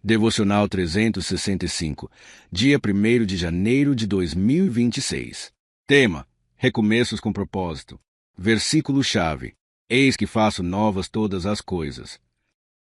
Devocional 365, dia 1º de janeiro de 2026. Tema: Recomeços com propósito. Versículo-chave: Eis que faço novas todas as coisas.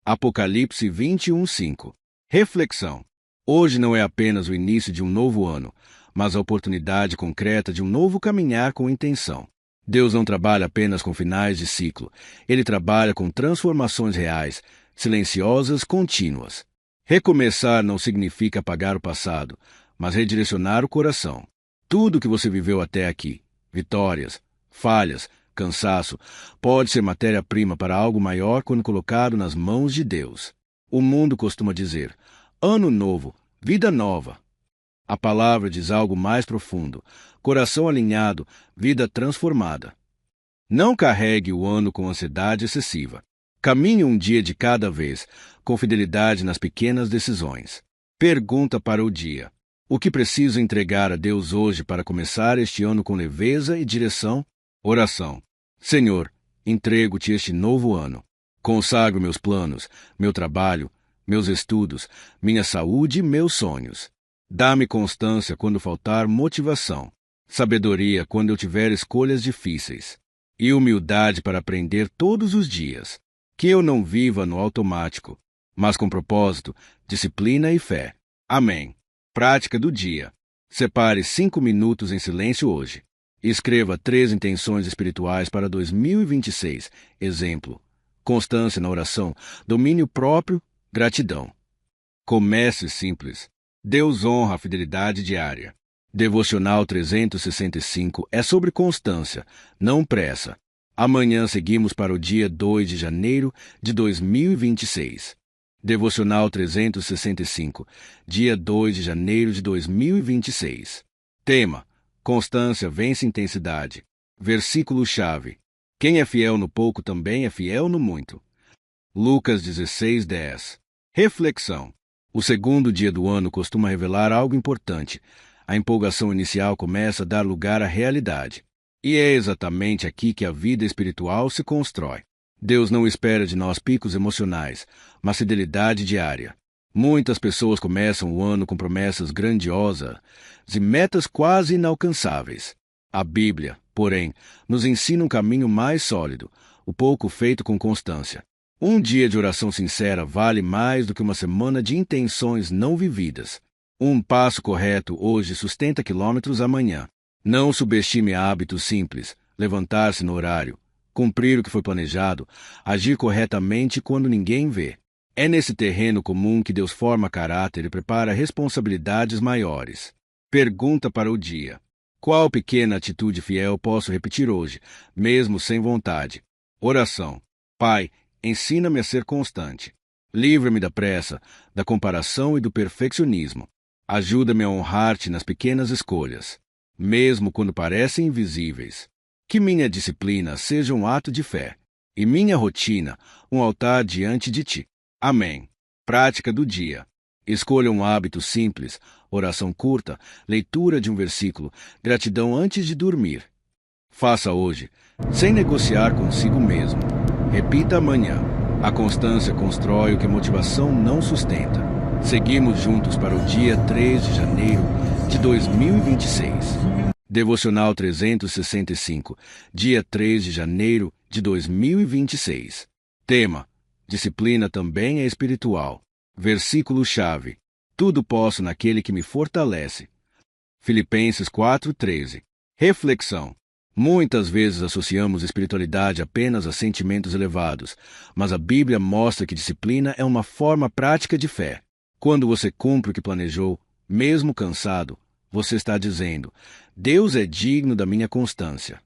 Apocalipse 21:5. Reflexão: Hoje não é apenas o início de um novo ano, mas a oportunidade concreta de um novo caminhar com intenção. Deus não trabalha apenas com finais de ciclo. Ele trabalha com transformações reais, silenciosas, contínuas. Recomeçar não significa apagar o passado, mas redirecionar o coração. Tudo que você viveu até aqui, vitórias, falhas, cansaço, pode ser matéria-prima para algo maior quando colocado nas mãos de Deus. O mundo costuma dizer: ano novo, vida nova. A palavra diz algo mais profundo: coração alinhado, vida transformada. Não carregue o ano com ansiedade excessiva. Caminhe um dia de cada vez, com fidelidade nas pequenas decisões. Pergunta para o dia: o que preciso entregar a Deus hoje para começar este ano com leveza e direção? Oração: Senhor, entrego-te este novo ano. Consagro meus planos, meu trabalho, meus estudos, minha saúde e meus sonhos. Dá-me constância quando faltar motivação, sabedoria quando eu tiver escolhas difíceis, e humildade para aprender todos os dias. Que eu não viva no automático, mas com propósito, disciplina e fé. Amém. Prática do dia: separe 5 minutos em silêncio hoje. Escreva 3 intenções espirituais para 2026. Exemplo: constância na oração, domínio próprio, gratidão. Comece simples. Deus honra a fidelidade diária. Devocional 365 é sobre constância, não pressa. Amanhã seguimos para o dia 2 de janeiro de 2026. Devocional 365, dia 2 de janeiro de 2026. Tema: Constância vence intensidade. Versículo-chave: Quem é fiel no pouco também é fiel no muito. Lucas 16:10. Reflexão: O segundo dia do ano costuma revelar algo importante. A empolgação inicial começa a dar lugar à realidade. E é exatamente aqui que a vida espiritual se constrói. Deus não espera de nós picos emocionais, mas fidelidade diária. Muitas pessoas começam o ano com promessas grandiosas e metas quase inalcançáveis. A Bíblia, porém, nos ensina um caminho mais sólido, o pouco feito com constância. Um dia de oração sincera vale mais do que uma semana de intenções não vividas. Um passo correto hoje sustenta quilômetros amanhã. Não subestime hábitos simples: levantar-se no horário, cumprir o que foi planejado, agir corretamente quando ninguém vê. É nesse terreno comum que Deus forma caráter e prepara responsabilidades maiores. Pergunta para o dia: qual pequena atitude fiel posso repetir hoje, mesmo sem vontade? Oração: Pai, ensina-me a ser constante. Livra-me da pressa, da comparação e do perfeccionismo. Ajuda-me a honrar-te nas pequenas escolhas, mesmo quando parecem invisíveis. Que minha disciplina seja um ato de fé, e minha rotina um altar diante de ti. Amém. Prática do dia: escolha um hábito simples, oração curta, leitura de um versículo, gratidão antes de dormir. Faça hoje, sem negociar consigo mesmo. Repita amanhã. A constância constrói o que a motivação não sustenta. Seguimos juntos para o dia 3 de janeiro de 2026. Devocional 365, dia 3 de janeiro de 2026. Tema: disciplina também é espiritual. Versículo-chave: tudo posso naquele que me fortalece. Filipenses 4:13. Reflexão: muitas vezes associamos espiritualidade apenas a sentimentos elevados, mas a Bíblia mostra que disciplina é uma forma prática de fé. Quando você cumpre o que planejou, mesmo cansado, você está dizendo: Deus é digno da minha constância.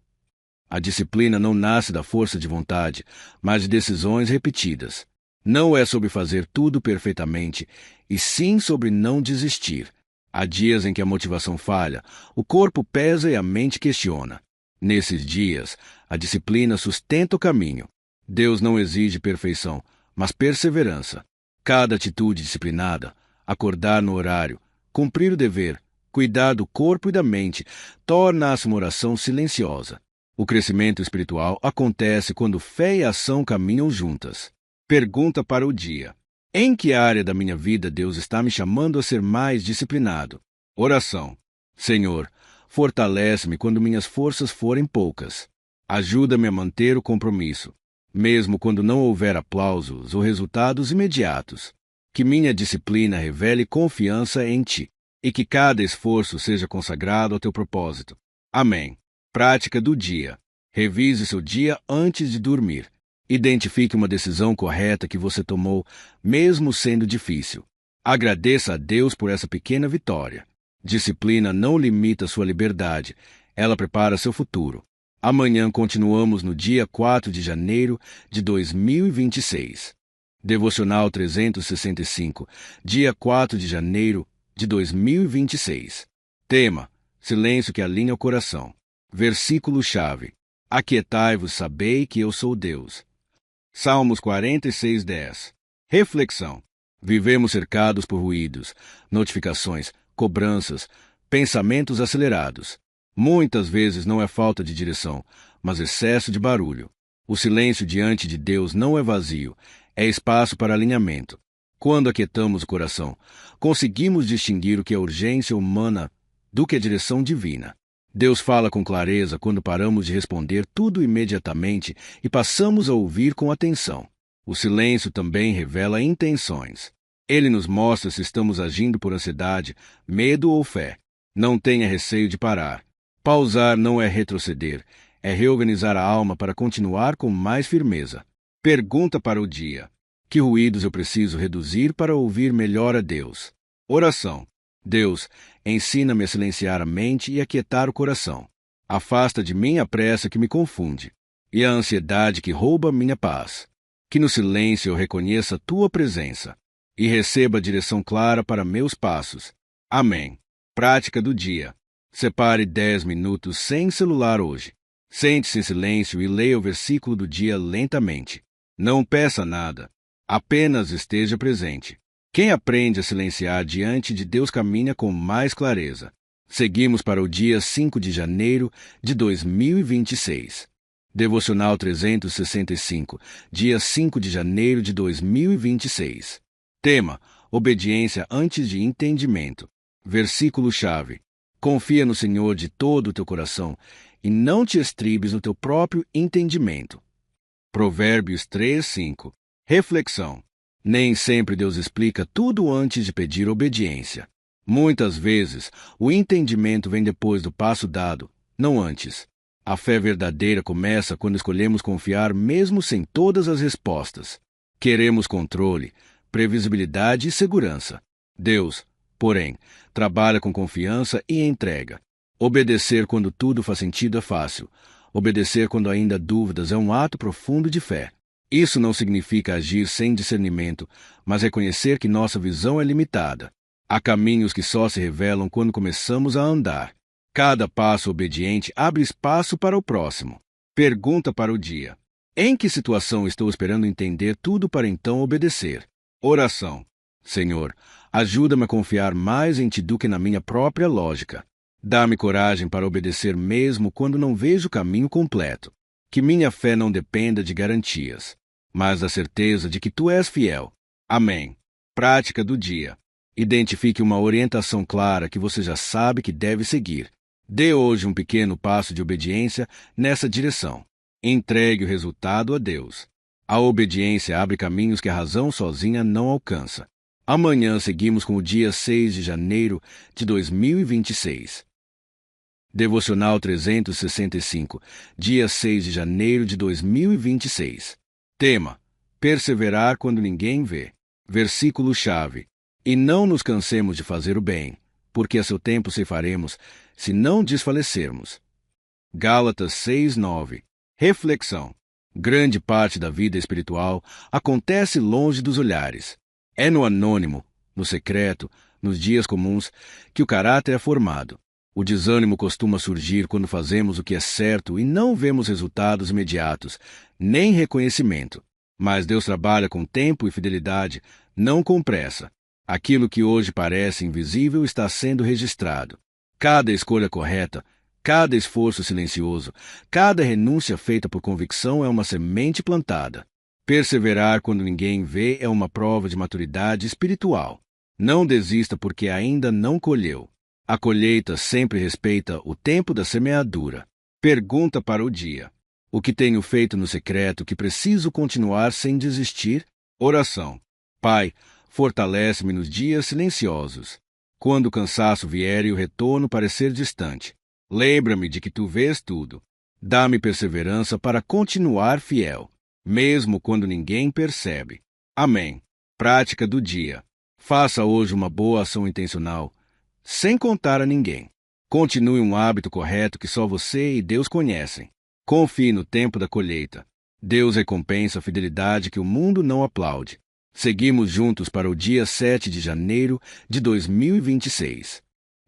A disciplina não nasce da força de vontade, mas de decisões repetidas. Não é sobre fazer tudo perfeitamente, e sim sobre não desistir. Há dias em que a motivação falha, o corpo pesa e a mente questiona. Nesses dias, a disciplina sustenta o caminho. Deus não exige perfeição, mas perseverança. Cada atitude disciplinada, acordar no horário, cumprir o dever, cuidar do corpo e da mente, torna-se uma oração silenciosa. O crescimento espiritual acontece quando fé e ação caminham juntas. Pergunta para o dia: Em que área da minha vida Deus está me chamando a ser mais disciplinado? Oração. Senhor, fortalece-me quando minhas forças forem poucas. Ajuda-me a manter o compromisso, mesmo quando não houver aplausos ou resultados imediatos. Que minha disciplina revele confiança em Ti e que cada esforço seja consagrado ao Teu propósito. Amém. Prática do dia. Revise seu dia antes de dormir. Identifique uma decisão correta que você tomou, mesmo sendo difícil. Agradeça a Deus por essa pequena vitória. Disciplina não limita sua liberdade, ela prepara seu futuro. Amanhã continuamos no dia 4 de janeiro de 2026. Devocional 365, dia 4 de janeiro de 2026. Tema: silêncio que alinha o coração. Versículo-chave: aquietai-vos, sabei que eu sou Deus. Salmos 46:10. Reflexão: vivemos cercados por ruídos, notificações, cobranças, pensamentos acelerados. Muitas vezes não é falta de direção, mas excesso de barulho. O silêncio diante de Deus não é vazio, é espaço para alinhamento. Quando aquietamos o coração, conseguimos distinguir o que é urgência humana do que é direção divina. Deus fala com clareza quando paramos de responder tudo imediatamente e passamos a ouvir com atenção. O silêncio também revela intenções. Ele nos mostra se estamos agindo por ansiedade, medo ou fé. Não tenha receio de parar. Pausar não é retroceder, é reorganizar a alma para continuar com mais firmeza. Pergunta para o dia: que ruídos eu preciso reduzir para ouvir melhor a Deus? Oração. Deus, ensina-me a silenciar a mente e aquietar o coração. Afasta de mim a pressa que me confunde e a ansiedade que rouba minha paz. Que no silêncio eu reconheça tua presença e receba a direção clara para meus passos. Amém. Prática do dia. Separe 10 minutos sem celular hoje. Sente-se em silêncio e leia o versículo do dia lentamente. Não peça nada, apenas esteja presente. Quem aprende a silenciar diante de Deus caminha com mais clareza. Seguimos para o dia 5 de janeiro de 2026. Devocional 365, dia 5 de janeiro de 2026. Tema: obediência antes de entendimento. Versículo-chave: confia no Senhor de todo o teu coração e não te estribes no teu próprio entendimento. Provérbios 3:5. Reflexão: nem sempre Deus explica tudo antes de pedir obediência. Muitas vezes, o entendimento vem depois do passo dado, não antes. A fé verdadeira começa quando escolhemos confiar mesmo sem todas as respostas. Queremos controle, previsibilidade e segurança. Deus, porém, trabalha com confiança e entrega. Obedecer quando tudo faz sentido é fácil. Obedecer quando ainda há dúvidas é um ato profundo de fé. Isso não significa agir sem discernimento, mas reconhecer que nossa visão é limitada. Há caminhos que só se revelam quando começamos a andar. Cada passo obediente abre espaço para o próximo. Pergunta para o dia: em que situação estou esperando entender tudo para então obedecer? Oração. Senhor, ajuda-me a confiar mais em Ti do que na minha própria lógica. Dá-me coragem para obedecer mesmo quando não vejo o caminho completo. Que minha fé não dependa de garantias, mas da certeza de que Tu és fiel. Amém. Prática do dia. Identifique uma orientação clara que você já sabe que deve seguir. Dê hoje um pequeno passo de obediência nessa direção. Entregue o resultado a Deus. A obediência abre caminhos que a razão sozinha não alcança. Amanhã seguimos com o dia 6 de janeiro de 2026. Devocional 365, dia 6 de janeiro de 2026. Tema: perseverar quando ninguém vê. Versículo-chave: e não nos cansemos de fazer o bem, porque a seu tempo ceifaremos, se não desfalecermos. Gálatas 6:9. Reflexão: grande parte da vida espiritual acontece longe dos olhares. É no anônimo, no secreto, nos dias comuns, que o caráter é formado. O desânimo costuma surgir quando fazemos o que é certo e não vemos resultados imediatos, nem reconhecimento. Mas Deus trabalha com tempo e fidelidade, não com pressa. Aquilo que hoje parece invisível está sendo registrado. Cada escolha correta, cada esforço silencioso, cada renúncia feita por convicção é uma semente plantada. Perseverar quando ninguém vê é uma prova de maturidade espiritual. Não desista porque ainda não colheu. A colheita sempre respeita o tempo da semeadura. Pergunta para o dia: o que tenho feito no secreto que preciso continuar sem desistir? Oração. Pai, fortalece-me nos dias silenciosos. Quando o cansaço vier e o retorno parecer distante, lembra-me de que tu vês tudo. Dá-me perseverança para continuar fiel, mesmo quando ninguém percebe. Amém. Prática do dia. Faça hoje uma boa ação intencional, sem contar a ninguém. Continue um hábito correto que só você e Deus conhecem. Confie no tempo da colheita. Deus recompensa a fidelidade que o mundo não aplaude. Seguimos juntos para o dia 7 de janeiro de 2026.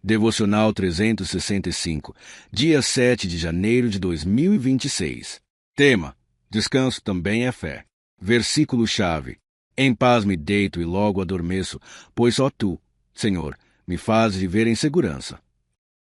Devocional 365, dia 7 de janeiro de 2026. Tema: descanso também é fé. Versículo-chave: em paz me deito e logo adormeço, pois só tu, Senhor, me fazes viver em segurança.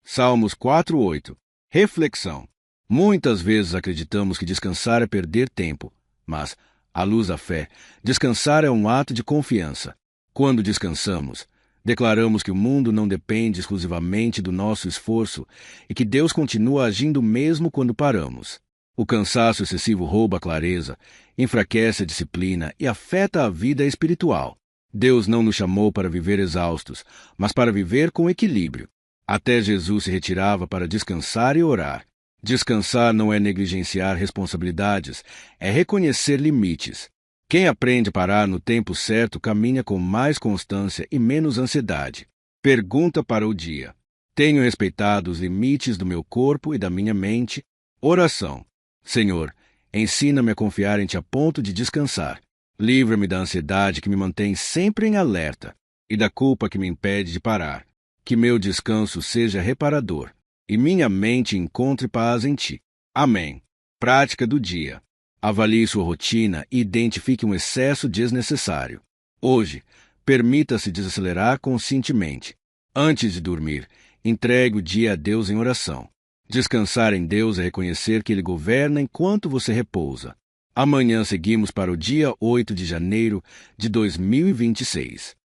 Salmos 4:8. Reflexão: muitas vezes acreditamos que descansar é perder tempo, mas, à luz da fé, descansar é um ato de confiança. Quando descansamos, declaramos que o mundo não depende exclusivamente do nosso esforço e que Deus continua agindo mesmo quando paramos. O cansaço excessivo rouba a clareza, enfraquece a disciplina e afeta a vida espiritual. Deus não nos chamou para viver exaustos, mas para viver com equilíbrio. Até Jesus se retirava para descansar e orar. Descansar não é negligenciar responsabilidades, é reconhecer limites. Quem aprende a parar no tempo certo caminha com mais constância e menos ansiedade. Pergunta para o dia: tenho respeitado os limites do meu corpo e da minha mente? Oração. Senhor, ensina-me a confiar em Ti a ponto de descansar. Livra-me da ansiedade que me mantém sempre em alerta e da culpa que me impede de parar. Que meu descanso seja reparador e minha mente encontre paz em Ti. Amém. Prática do dia. Avalie sua rotina e identifique um excesso desnecessário. Hoje, permita-se desacelerar conscientemente. Antes de dormir, entregue o dia a Deus em oração. Descansar em Deus é reconhecer que Ele governa enquanto você repousa. Amanhã seguimos para o dia 8 de janeiro de 2026.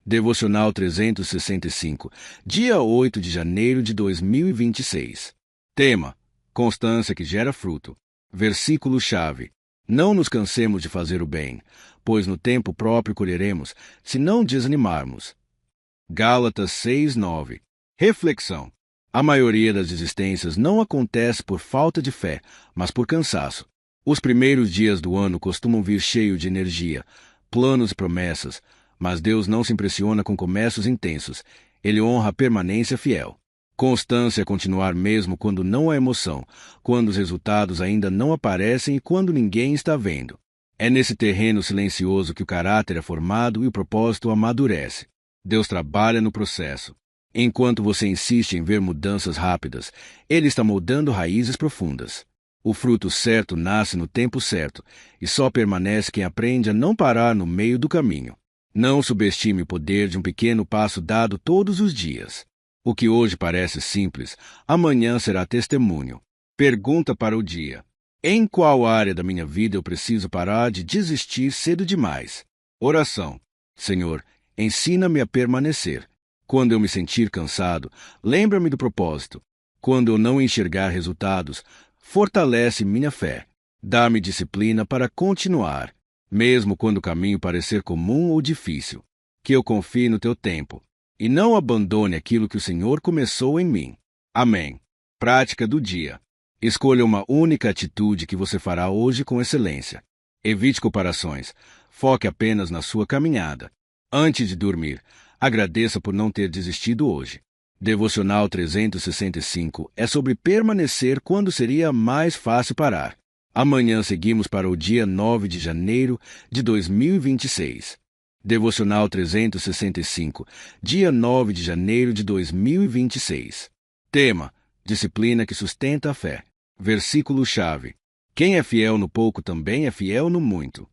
Devocional 365, dia 8 de janeiro de 2026. Tema: constância que gera fruto. Versículo-chave: não nos cansemos de fazer o bem, pois no tempo próprio colheremos, se não desanimarmos. Gálatas 6:9. Reflexão: a maioria das desistências não acontece por falta de fé, mas por cansaço. Os primeiros dias do ano costumam vir cheios de energia, planos e promessas, mas Deus não se impressiona com começos intensos. Ele honra a permanência fiel. Constância é continuar mesmo quando não há emoção, quando os resultados ainda não aparecem e quando ninguém está vendo. É nesse terreno silencioso que o caráter é formado e o propósito amadurece. Deus trabalha no processo. Enquanto você insiste em ver mudanças rápidas, Ele está moldando raízes profundas. O fruto certo nasce no tempo certo, e só permanece quem aprende a não parar no meio do caminho. Não subestime o poder de um pequeno passo dado todos os dias. O que hoje parece simples, amanhã será testemunho. Pergunta para o dia: em qual área da minha vida eu preciso parar de desistir cedo demais? Oração. Senhor, ensina-me a permanecer. Quando eu me sentir cansado, lembra-me do propósito. Quando eu não enxergar resultados, fortalece minha fé. Dá-me disciplina para continuar, mesmo quando o caminho parecer comum ou difícil. Que eu confie no Teu tempo e não abandone aquilo que o Senhor começou em mim. Amém. Prática do dia. Escolha uma única atitude que você fará hoje com excelência. Evite comparações. Foque apenas na sua caminhada. Antes de dormir, agradeça por não ter desistido hoje. Devocional 365 é sobre permanecer quando seria mais fácil parar. Amanhã seguimos para o dia 9 de janeiro de 2026. Devocional 365, dia 9 de janeiro de 2026. Tema: disciplina que sustenta a fé. Versículo-chave: quem é fiel no pouco também é fiel no muito.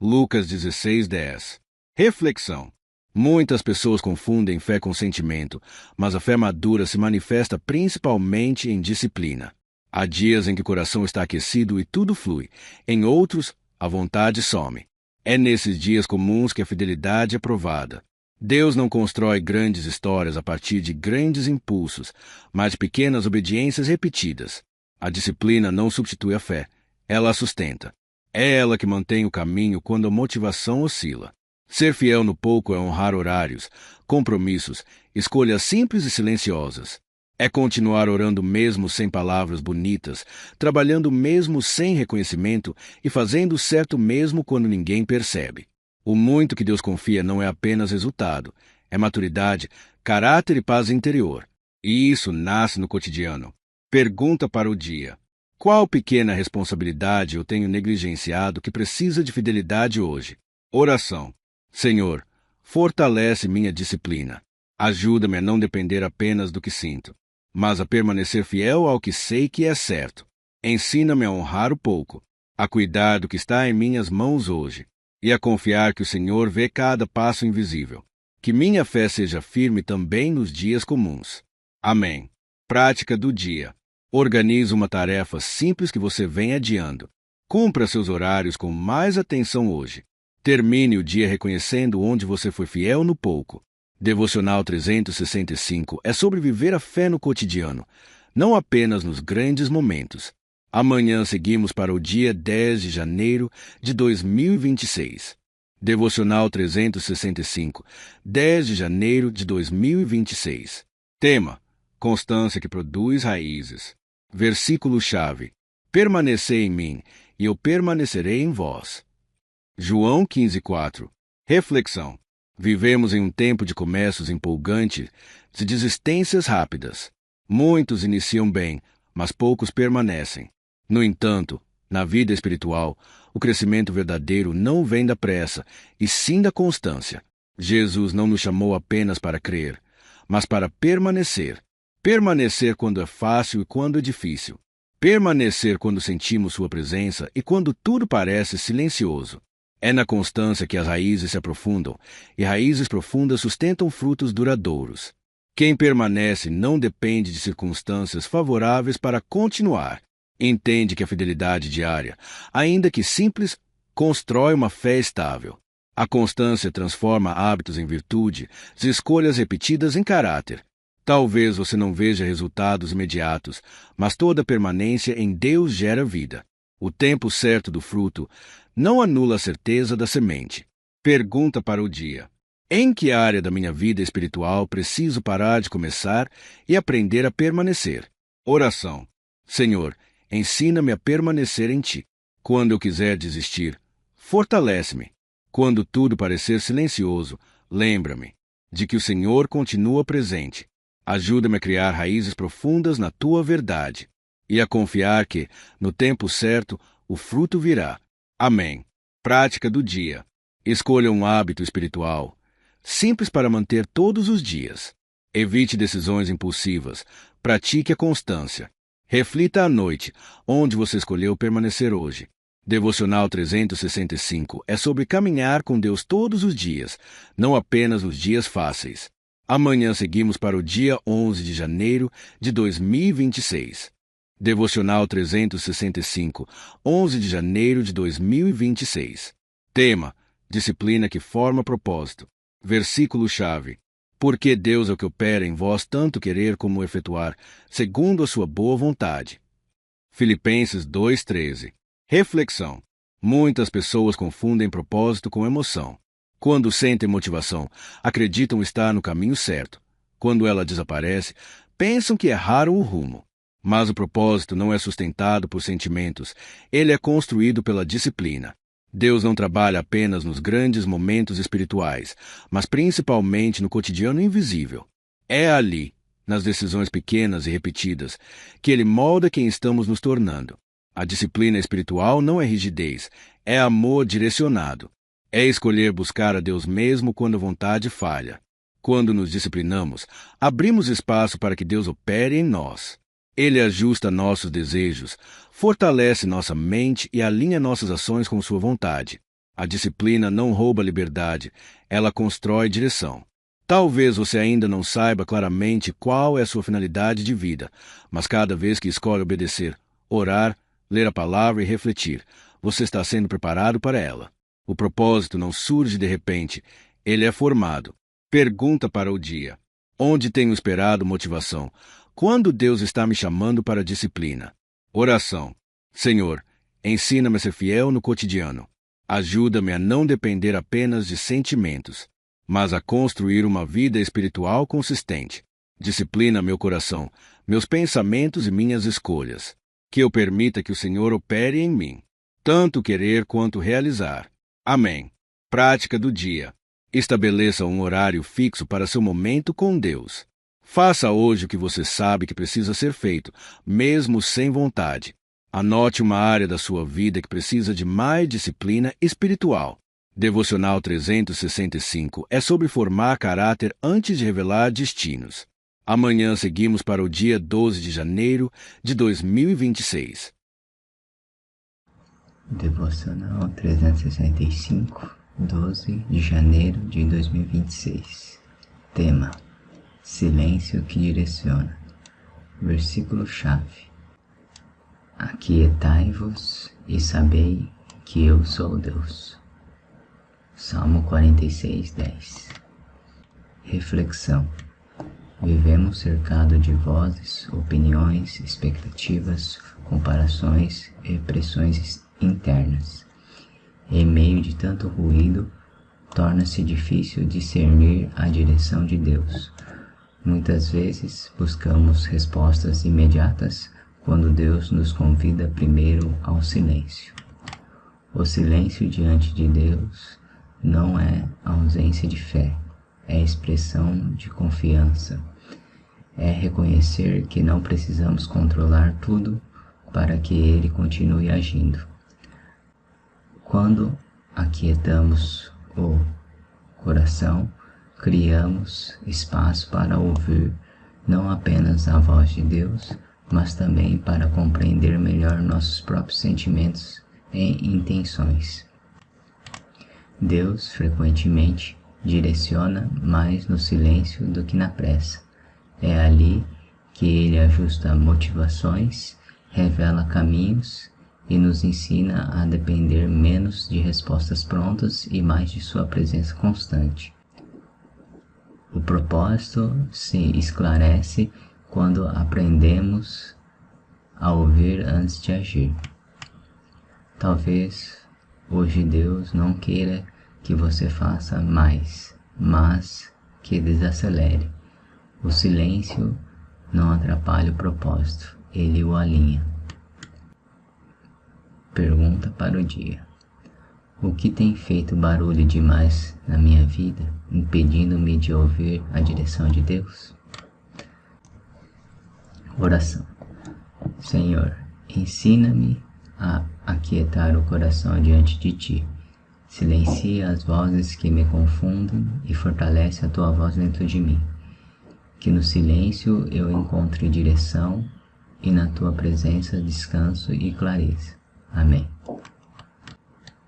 Lucas 16:10. Reflexão: muitas pessoas confundem fé com sentimento, mas a fé madura se manifesta principalmente em disciplina. Há dias em que o coração está aquecido e tudo flui. Em outros, a vontade some. É nesses dias comuns que a fidelidade é provada. Deus não constrói grandes histórias a partir de grandes impulsos, mas de pequenas obediências repetidas. A disciplina não substitui a fé, ela a sustenta. É ela que mantém o caminho quando a motivação oscila. Ser fiel no pouco é honrar horários, compromissos, escolhas simples e silenciosas. É continuar orando mesmo sem palavras bonitas, trabalhando mesmo sem reconhecimento e fazendo certo mesmo quando ninguém percebe. O muito que Deus confia não é apenas resultado, é maturidade, caráter e paz interior. E isso nasce no cotidiano. Pergunta para o dia: qual pequena responsabilidade eu tenho negligenciado que precisa de fidelidade hoje? Oração: Senhor, fortalece minha disciplina. Ajuda-me a não depender apenas do que sinto, mas a permanecer fiel ao que sei que é certo. Ensina-me a honrar o pouco, a cuidar do que está em minhas mãos hoje e a confiar que o Senhor vê cada passo invisível. Que minha fé seja firme também nos dias comuns. Amém. Prática do dia. Organize uma tarefa simples que você vem adiando. Cumpra seus horários com mais atenção hoje. Termine o dia reconhecendo onde você foi fiel no pouco. Devocional 365 é sobre viver a fé no cotidiano, não apenas nos grandes momentos. Amanhã seguimos para o dia 10 de janeiro de 2026. Devocional 365, 10 de janeiro de 2026. Tema: constância que produz raízes. Versículo-chave: permanecei em mim, e eu permanecerei em vós. João 15:4. Reflexão: vivemos em um tempo de começos empolgantes, de desistências rápidas. Muitos iniciam bem, mas poucos permanecem. No entanto, na vida espiritual, o crescimento verdadeiro não vem da pressa, e sim da constância. Jesus não nos chamou apenas para crer, mas para permanecer. Permanecer quando é fácil e quando é difícil. Permanecer quando sentimos sua presença e quando tudo parece silencioso. É na constância que as raízes se aprofundam, e raízes profundas sustentam frutos duradouros. Quem permanece não depende de circunstâncias favoráveis para continuar. Entende que a fidelidade diária, ainda que simples, constrói uma fé estável. A constância transforma hábitos em virtude, e escolhas repetidas em caráter. Talvez você não veja resultados imediatos, mas toda permanência em Deus gera vida. O tempo certo do fruto não anula a certeza da semente. Pergunta para o dia: em que área da minha vida espiritual preciso parar de começar e aprender a permanecer? Oração: Senhor, ensina-me a permanecer em Ti. Quando eu quiser desistir, fortalece-me. Quando tudo parecer silencioso, lembra-me de que o Senhor continua presente. Ajuda-me a criar raízes profundas na Tua verdade e a confiar que, no tempo certo, o fruto virá. Amém. Prática do dia. Escolha um hábito espiritual, simples para manter todos os dias. Evite decisões impulsivas. Pratique a constância. Reflita à noite, onde você escolheu permanecer hoje. Devocional 365 é sobre caminhar com Deus todos os dias, não apenas nos dias fáceis. Amanhã seguimos para o dia 11 de janeiro de 2026. Devocional 365, 11 de janeiro de 2026. Tema: disciplina que forma propósito. Versículo-chave: porque Deus é o que opera em vós tanto querer como efetuar, segundo a sua boa vontade. Filipenses 2:13. Reflexão: muitas pessoas confundem propósito com emoção. Quando sentem motivação, acreditam estar no caminho certo. Quando ela desaparece, pensam que erraram o rumo. Mas o propósito não é sustentado por sentimentos, ele é construído pela disciplina. Deus não trabalha apenas nos grandes momentos espirituais, mas principalmente no cotidiano invisível. É ali, nas decisões pequenas e repetidas, que Ele molda quem estamos nos tornando. A disciplina espiritual não é rigidez, é amor direcionado. É escolher buscar a Deus mesmo quando a vontade falha. Quando nos disciplinamos, abrimos espaço para que Deus opere em nós. Ele ajusta nossos desejos, fortalece nossa mente e alinha nossas ações com sua vontade. A disciplina não rouba liberdade, ela constrói direção. Talvez você ainda não saiba claramente qual é a sua finalidade de vida, mas cada vez que escolhe obedecer, orar, ler a palavra e refletir, você está sendo preparado para ela. O propósito não surge de repente, ele é formado. Pergunta para o dia: onde tenho esperado motivação? Quando Deus está me chamando para a disciplina? Oração: Senhor, ensina-me a ser fiel no cotidiano. Ajuda-me a não depender apenas de sentimentos, mas a construir uma vida espiritual consistente. Disciplina meu coração, meus pensamentos e minhas escolhas. Que eu permita que o Senhor opere em mim, tanto querer quanto realizar. Amém. Prática do dia: estabeleça um horário fixo para seu momento com Deus. Faça hoje o que você sabe que precisa ser feito, mesmo sem vontade. Anote uma área da sua vida que precisa de mais disciplina espiritual. Devocional 365 é sobre formar caráter antes de revelar destinos. Amanhã seguimos para o dia 12 de janeiro de 2026. Devocional 365, 12 de janeiro de 2026. Tema: silêncio que direciona. Versículo-chave: aquietai-vos e sabei que eu sou Deus. Salmo 46, 10. Reflexão: vivemos cercado de vozes, opiniões, expectativas, comparações e pressões internas. Em meio de tanto ruído, torna-se difícil discernir a direção de Deus. Muitas vezes buscamos respostas imediatas quando Deus nos convida primeiro ao silêncio. O silêncio diante de Deus não é ausência de fé, é expressão de confiança. É reconhecer que não precisamos controlar tudo para que Ele continue agindo. Quando aquietamos o coração, criamos espaço para ouvir não apenas a voz de Deus, mas também para compreender melhor nossos próprios sentimentos e intenções. Deus frequentemente direciona mais no silêncio do que na pressa. É ali que Ele ajusta motivações, revela caminhos e nos ensina a depender menos de respostas prontas e mais de sua presença constante. O propósito se esclarece quando aprendemos a ouvir antes de agir. Talvez hoje Deus não queira que você faça mais, mas que desacelere. O silêncio não atrapalha o propósito, ele o alinha. Pergunta para o dia: o que tem feito barulho demais na minha vida, impedindo-me de ouvir a direção de Deus? Oração: Senhor, ensina-me a aquietar o coração diante de Ti. Silencia as vozes que me confundem e fortalece a Tua voz dentro de mim. Que no silêncio eu encontre direção e na Tua presença descanso e clareza. Amém.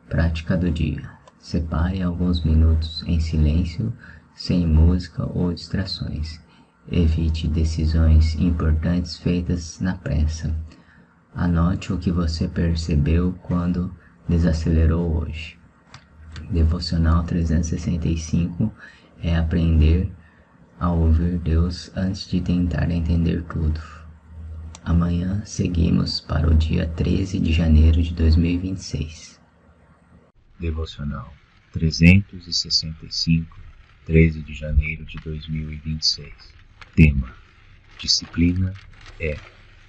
Prática do dia: separe alguns minutos em silêncio, sem música ou distrações. Evite decisões importantes feitas na pressa. Anote o que você percebeu quando desacelerou hoje. Devocional 365 é aprender a ouvir Deus antes de tentar entender tudo. Amanhã seguimos para o dia 13 de janeiro de 2026. Devocional 365, 13 de janeiro de 2026. Tema: disciplina é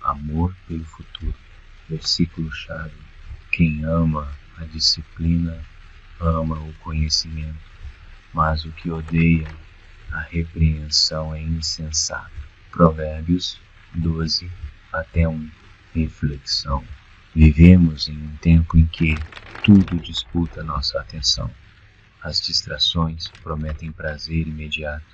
amor pelo futuro. Versículo-chave: quem ama a disciplina ama o conhecimento, mas o que odeia a repreensão é insensato. Provérbios 12 até 1. Reflexão: vivemos em um tempo em que tudo disputa nossa atenção. As distrações prometem prazer imediato,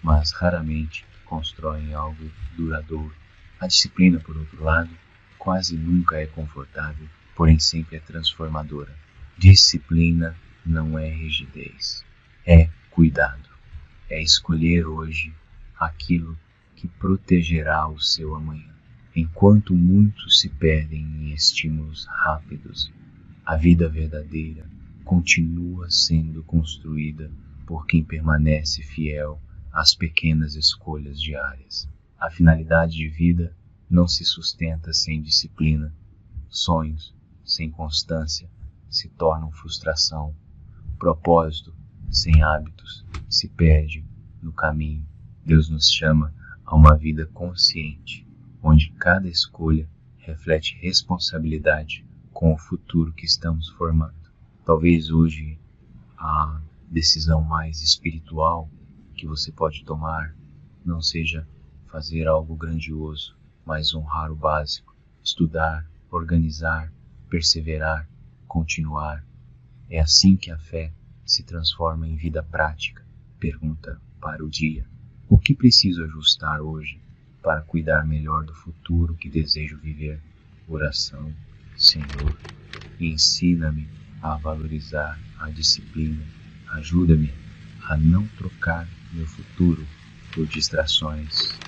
mas raramente constroem algo duradouro. A disciplina, por outro lado, quase nunca é confortável, porém sempre é transformadora. Disciplina não é rigidez, é cuidado. É escolher hoje aquilo que protegerá o seu amanhã. Enquanto muitos se perdem em estímulos rápidos, A vida verdadeira continua sendo construída por quem permanece fiel às pequenas escolhas diárias. A finalidade de vida não se sustenta sem disciplina. Sonhos sem constância se tornam frustração. Propósito sem hábitos se perde no caminho. Deus nos chama a uma vida consciente, onde cada escolha reflete responsabilidade com o futuro que estamos formando. Talvez hoje a decisão mais espiritual que você pode tomar não seja fazer algo grandioso, mas honrar o básico, estudar, organizar, perseverar, continuar. É assim que a fé se transforma em vida prática. Pergunta para o dia: o que preciso ajustar hoje para cuidar melhor do futuro que desejo viver? Oração: Senhor, ensina-me a valorizar a disciplina. Ajuda-me a não trocar meu futuro por distrações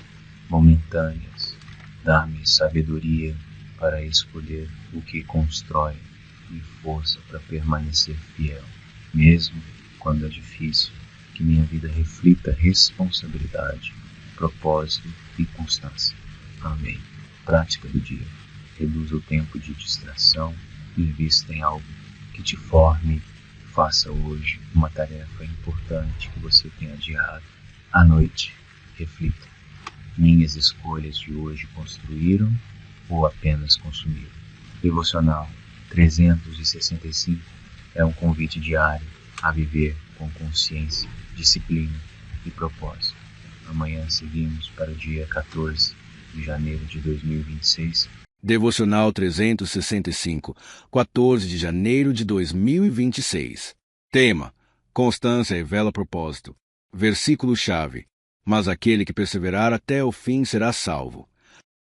momentâneas. Dá-me sabedoria para escolher o que constrói e força para permanecer fiel, mesmo quando é difícil. Que minha vida reflita responsabilidade, propósito e constância. Amém. Prática do dia: reduza o tempo de distração, invista em algo que te forme. Faça hoje uma tarefa importante que você tem adiado. À noite, reflita: minhas escolhas de hoje construíram ou apenas consumiram? Devocional 365 é um convite diário a viver com consciência, disciplina e propósito. Amanhã seguimos para o dia 14 de janeiro de 2026. Devocional 365, 14 de janeiro de 2026. Tema: constância revela propósito. Versículo-chave: mas aquele que perseverar até o fim será salvo.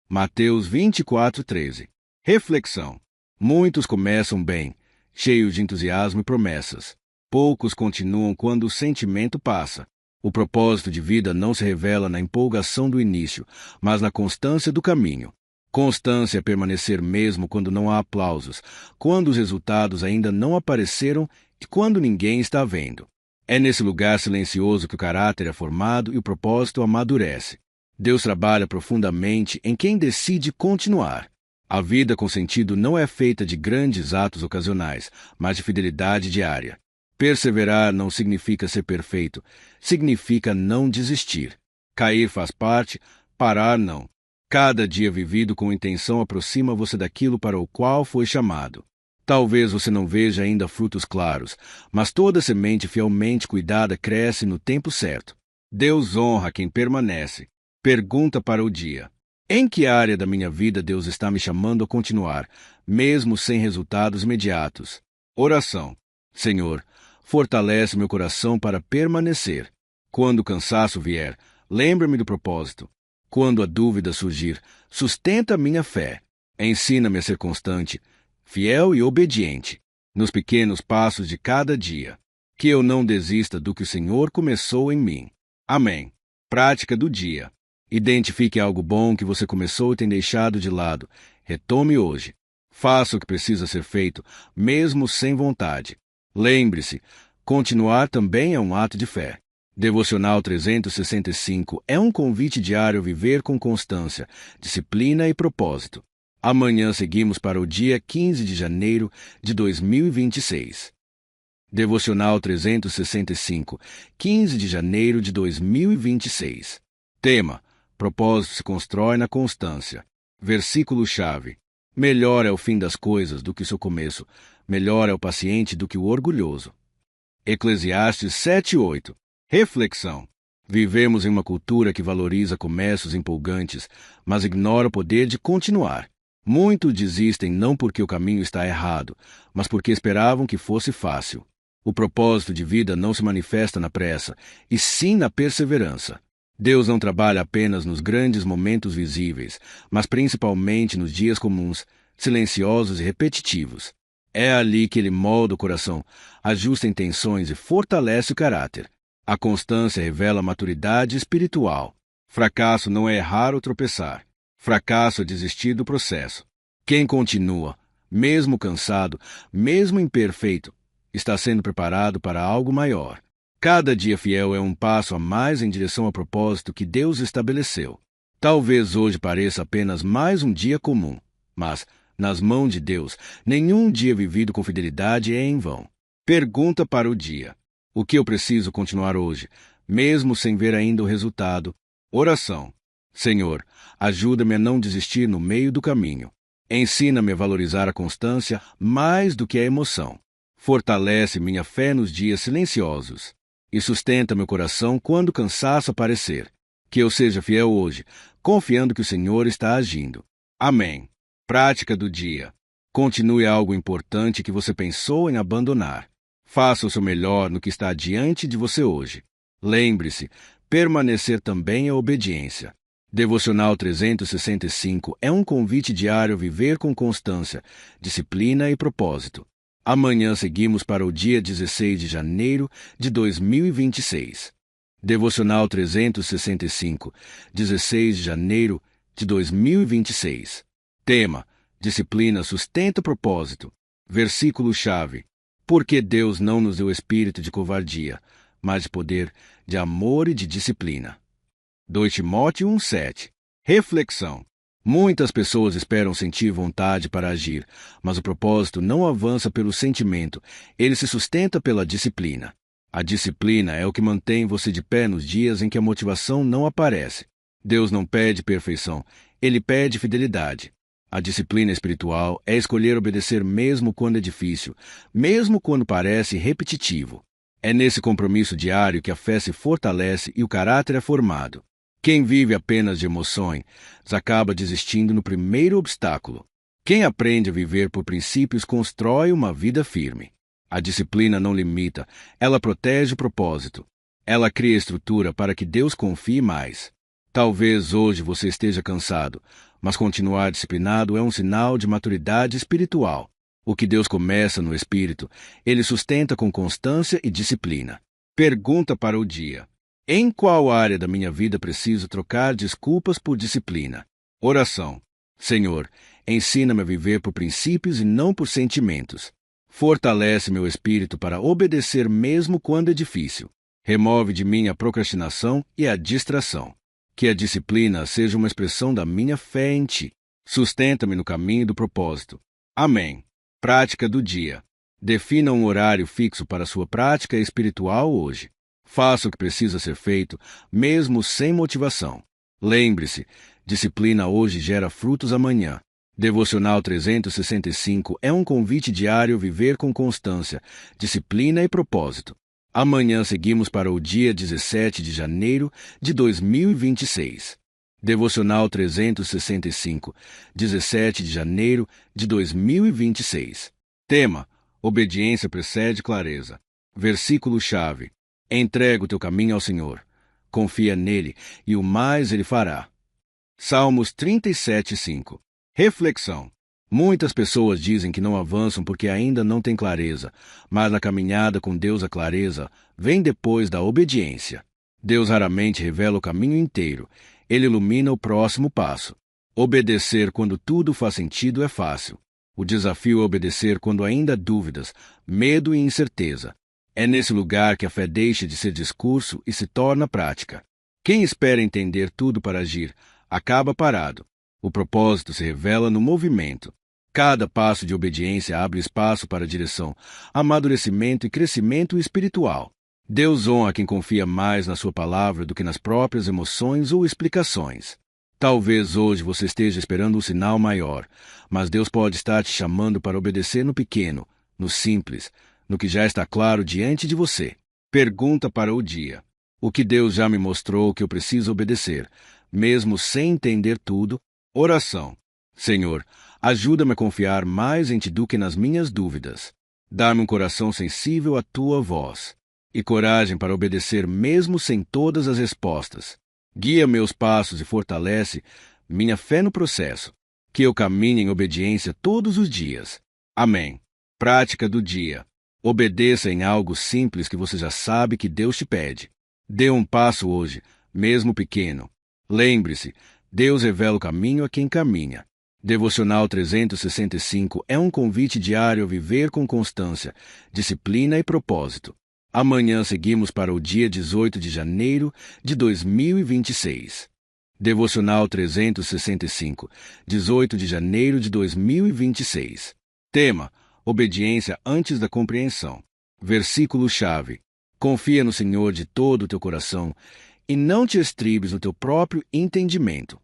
Mateus 24:13. Reflexão: muitos começam bem, cheios de entusiasmo e promessas. Poucos continuam quando o sentimento passa. O propósito de vida não se revela na empolgação do início, mas na constância do caminho. Constância é permanecer mesmo quando não há aplausos, quando os resultados ainda não apareceram e quando ninguém está vendo. É nesse lugar silencioso que o caráter é formado e o propósito amadurece. Deus trabalha profundamente em quem decide continuar. A vida com sentido não é feita de grandes atos ocasionais, mas de fidelidade diária. Perseverar não significa ser perfeito, significa não desistir. Cair faz parte, parar não. Cada dia vivido com intenção aproxima você daquilo para o qual foi chamado. Talvez você não veja ainda frutos claros, mas toda semente fielmente cuidada cresce no tempo certo. Deus honra quem permanece. Pergunta para o dia: em que área da minha vida Deus está me chamando a continuar, mesmo sem resultados imediatos? Oração: Senhor, fortalece meu coração para permanecer. Quando o cansaço vier, lembra-me do propósito. Quando a dúvida surgir, sustenta minha fé. Ensina-me a ser constante, fiel e obediente, nos pequenos passos de cada dia. Que eu não desista do que o Senhor começou em mim. Amém. Prática do dia: identifique algo bom que você começou e tem deixado de lado. Retome hoje. Faça o que precisa ser feito, mesmo sem vontade. Lembre-se, continuar também é um ato de fé. Devocional 365 é um convite diário a viver com constância, disciplina e propósito. Amanhã seguimos para o dia 15 de janeiro de 2026. Devocional 365, 15 de janeiro de 2026. Tema: propósito se constrói na constância. Versículo-chave: melhor é o fim das coisas do que o seu começo, melhor é o paciente do que o orgulhoso. Eclesiastes 7:8. Reflexão: vivemos em uma cultura que valoriza começos empolgantes, mas ignora o poder de continuar. Muitos desistem não porque o caminho está errado, mas porque esperavam que fosse fácil. O propósito de vida não se manifesta na pressa, e sim na perseverança. Deus não trabalha apenas nos grandes momentos visíveis, mas principalmente nos dias comuns, silenciosos e repetitivos. É ali que Ele molda o coração, ajusta intenções e fortalece o caráter. A constância revela maturidade espiritual. Fracasso não é errar ou tropeçar. Fracasso é desistir do processo. Quem continua, mesmo cansado, mesmo imperfeito, está sendo preparado para algo maior. Cada dia fiel é um passo a mais em direção ao propósito que Deus estabeleceu. Talvez hoje pareça apenas mais um dia comum, mas, nas mãos de Deus, nenhum dia vivido com fidelidade é em vão. Pergunta para o dia: o que eu preciso continuar hoje, mesmo sem ver ainda o resultado? Oração: Senhor, ajuda-me a não desistir no meio do caminho. Ensina-me a valorizar a constância mais do que a emoção. Fortalece minha fé nos dias silenciosos e sustenta meu coração quando o cansaço aparecer. Que eu seja fiel hoje, confiando que o Senhor está agindo. Amém. Prática do dia. Continue algo importante que você pensou em abandonar. Faça o seu melhor no que está diante de você hoje. Lembre-se, permanecer também é obediência. Devocional 365 é um convite diário a viver com constância, disciplina e propósito. Amanhã seguimos para o dia 16 de janeiro de 2026. Devocional 365, 16 de janeiro de 2026. Tema: disciplina sustenta propósito. Versículo-chave: porque Deus não nos deu espírito de covardia, mas de poder, de amor e de disciplina. 2 Timóteo 1,7. Reflexão: muitas pessoas esperam sentir vontade para agir, mas o propósito não avança pelo sentimento, ele se sustenta pela disciplina. A disciplina é o que mantém você de pé nos dias em que a motivação não aparece. Deus não pede perfeição, ele pede fidelidade. A disciplina espiritual é escolher obedecer mesmo quando é difícil, mesmo quando parece repetitivo. É nesse compromisso diário que a fé se fortalece e o caráter é formado. Quem vive apenas de emoções acaba desistindo no primeiro obstáculo. Quem aprende a viver por princípios constrói uma vida firme. A disciplina não limita, ela protege o propósito. Ela cria estrutura para que Deus confie mais. Talvez hoje você esteja cansado, mas continuar disciplinado é um sinal de maturidade espiritual. O que Deus começa no espírito, ele sustenta com constância e disciplina. Pergunta para o dia: em qual área da minha vida preciso trocar desculpas por disciplina? Oração: Senhor, ensina-me a viver por princípios e não por sentimentos. Fortalece meu espírito para obedecer mesmo quando é difícil. Remove de mim a procrastinação e a distração. Que a disciplina seja uma expressão da minha fé em Ti. Sustenta-me no caminho do propósito. Amém. Prática do dia. Defina um horário fixo para sua prática espiritual hoje. Faça o que precisa ser feito, mesmo sem motivação. Lembre-se, disciplina hoje gera frutos amanhã. Devocional 365 é um convite diário a viver com constância, disciplina e propósito. Amanhã seguimos para o dia 17 de janeiro de 2026. Devocional 365, 17 de janeiro de 2026. Tema: obediência precede clareza. Versículo-chave: entrega o teu caminho ao Senhor. Confia nele e o mais ele fará. Salmos 37:5. Reflexão: muitas pessoas dizem que não avançam porque ainda não têm clareza, mas na caminhada com Deus a clareza vem depois da obediência. Deus raramente revela o caminho inteiro, ele ilumina o próximo passo. Obedecer quando tudo faz sentido é fácil. O desafio é obedecer quando ainda há dúvidas, medo e incerteza. É nesse lugar que a fé deixa de ser discurso e se torna prática. Quem espera entender tudo para agir, acaba parado. O propósito se revela no movimento. Cada passo de obediência abre espaço para direção, amadurecimento e crescimento espiritual. Deus honra quem confia mais na sua palavra do que nas próprias emoções ou explicações. Talvez hoje você esteja esperando um sinal maior, mas Deus pode estar te chamando para obedecer no pequeno, no simples, no que já está claro diante de você. Pergunta para o dia: o que Deus já me mostrou que eu preciso obedecer, mesmo sem entender tudo? Oração: Senhor, ajuda-me a confiar mais em Ti do que nas minhas dúvidas. Dá-me um coração sensível à Tua voz e coragem para obedecer mesmo sem todas as respostas. Guia meus passos e fortalece minha fé no processo. Que eu caminhe em obediência todos os dias. Amém. Prática do dia. Obedeça em algo simples que você já sabe que Deus te pede. Dê um passo hoje, mesmo pequeno. Lembre-se, Deus revela o caminho a quem caminha. Devocional 365 é um convite diário a viver com constância, disciplina e propósito. Amanhã seguimos para o dia 18 de janeiro de 2026. Devocional 365, 18 de janeiro de 2026. Tema: obediência antes da compreensão. Versículo-chave: confia no Senhor de todo o teu coração e não te estribes no teu próprio entendimento.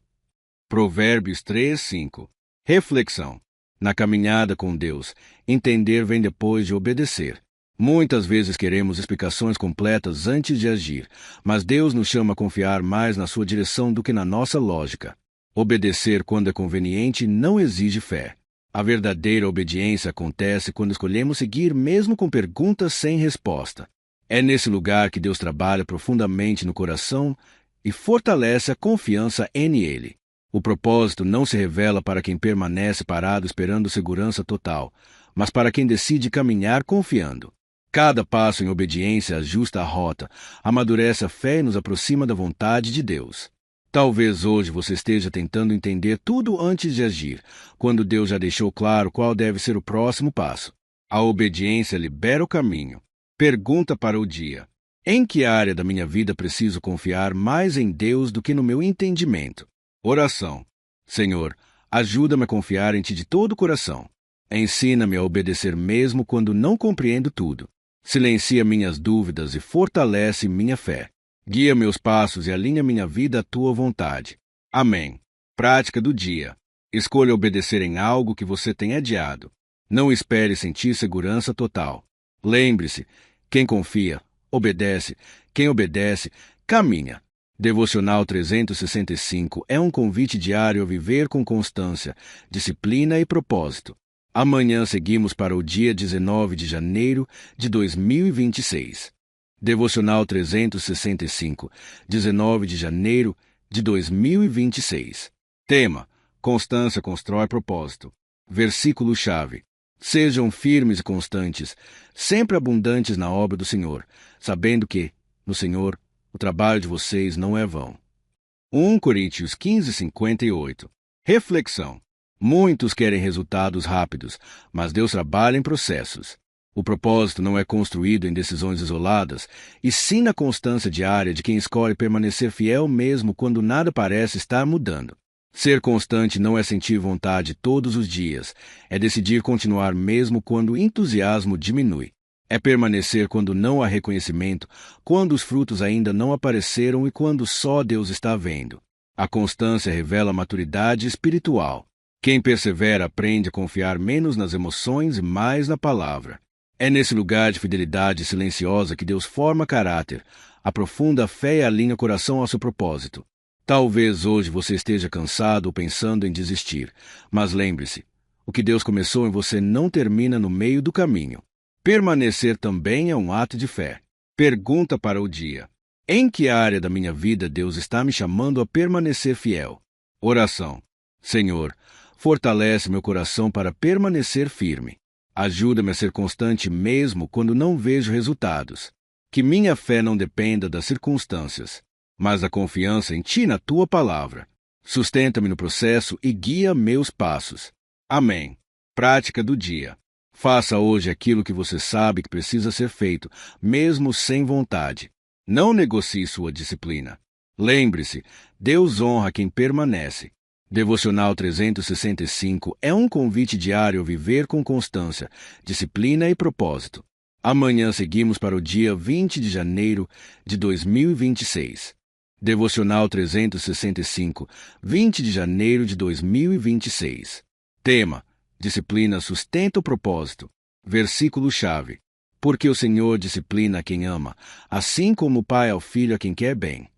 Provérbios 3:5. Reflexão: na caminhada com Deus, entender vem depois de obedecer. Muitas vezes queremos explicações completas antes de agir, mas Deus nos chama a confiar mais na sua direção do que na nossa lógica. Obedecer quando é conveniente não exige fé. A verdadeira obediência acontece quando escolhemos seguir mesmo com perguntas sem resposta. É nesse lugar que Deus trabalha profundamente no coração e fortalece a confiança em Ele. O propósito não se revela para quem permanece parado esperando segurança total, mas para quem decide caminhar confiando. Cada passo em obediência ajusta a rota, amadurece a fé e nos aproxima da vontade de Deus. Talvez hoje você esteja tentando entender tudo antes de agir, quando Deus já deixou claro qual deve ser o próximo passo. A obediência libera o caminho. Pergunta para o dia: em que área da minha vida preciso confiar mais em Deus do que no meu entendimento? Oração: Senhor, ajuda-me a confiar em Ti de todo o coração. Ensina-me a obedecer mesmo quando não compreendo tudo. Silencia minhas dúvidas e fortalece minha fé. Guia meus passos e alinha minha vida à Tua vontade. Amém. Prática do dia: escolha obedecer em algo que você tem adiado. Não espere sentir segurança total. Lembre-se, quem confia, obedece. Quem obedece, caminha. Devocional 365 é um convite diário a viver com constância, disciplina e propósito. Amanhã seguimos para o dia 19 de janeiro de 2026. Devocional 365, 19 de janeiro de 2026. Tema: constância constrói propósito. Versículo-chave: sejam firmes e constantes, sempre abundantes na obra do Senhor, sabendo que, no Senhor, o trabalho de vocês não é vão. 1 Coríntios 15:58. Reflexão: muitos querem resultados rápidos, mas Deus trabalha em processos. O propósito não é construído em decisões isoladas, e sim na constância diária de quem escolhe permanecer fiel mesmo quando nada parece estar mudando. Ser constante não é sentir vontade todos os dias, é decidir continuar mesmo quando o entusiasmo diminui. É permanecer quando não há reconhecimento, quando os frutos ainda não apareceram e quando só Deus está vendo. A constância revela maturidade espiritual. Quem persevera aprende a confiar menos nas emoções e mais na palavra. É nesse lugar de fidelidade silenciosa que Deus forma caráter, aprofunda a fé e alinha o coração ao seu propósito. Talvez hoje você esteja cansado ou pensando em desistir, mas lembre-se, o que Deus começou em você não termina no meio do caminho. Permanecer também é um ato de fé. Pergunta para o dia: em que área da minha vida Deus está me chamando a permanecer fiel? Oração: Senhor, fortalece meu coração para permanecer firme. Ajuda-me a ser constante mesmo quando não vejo resultados. Que minha fé não dependa das circunstâncias, mas da confiança em Ti na Tua palavra. Sustenta-me no processo e guia meus passos. Amém. Prática do dia: faça hoje aquilo que você sabe que precisa ser feito, mesmo sem vontade. Não negocie sua disciplina. Lembre-se, Deus honra quem permanece. Devocional 365 é um convite diário a viver com constância, disciplina e propósito. Amanhã seguimos para o dia 20 de janeiro de 2026. Devocional 365, 20 de janeiro de 2026. Tema: disciplina sustenta o propósito. Versículo-chave: porque o Senhor disciplina a quem ama, assim como o pai ao filho a quem quer bem.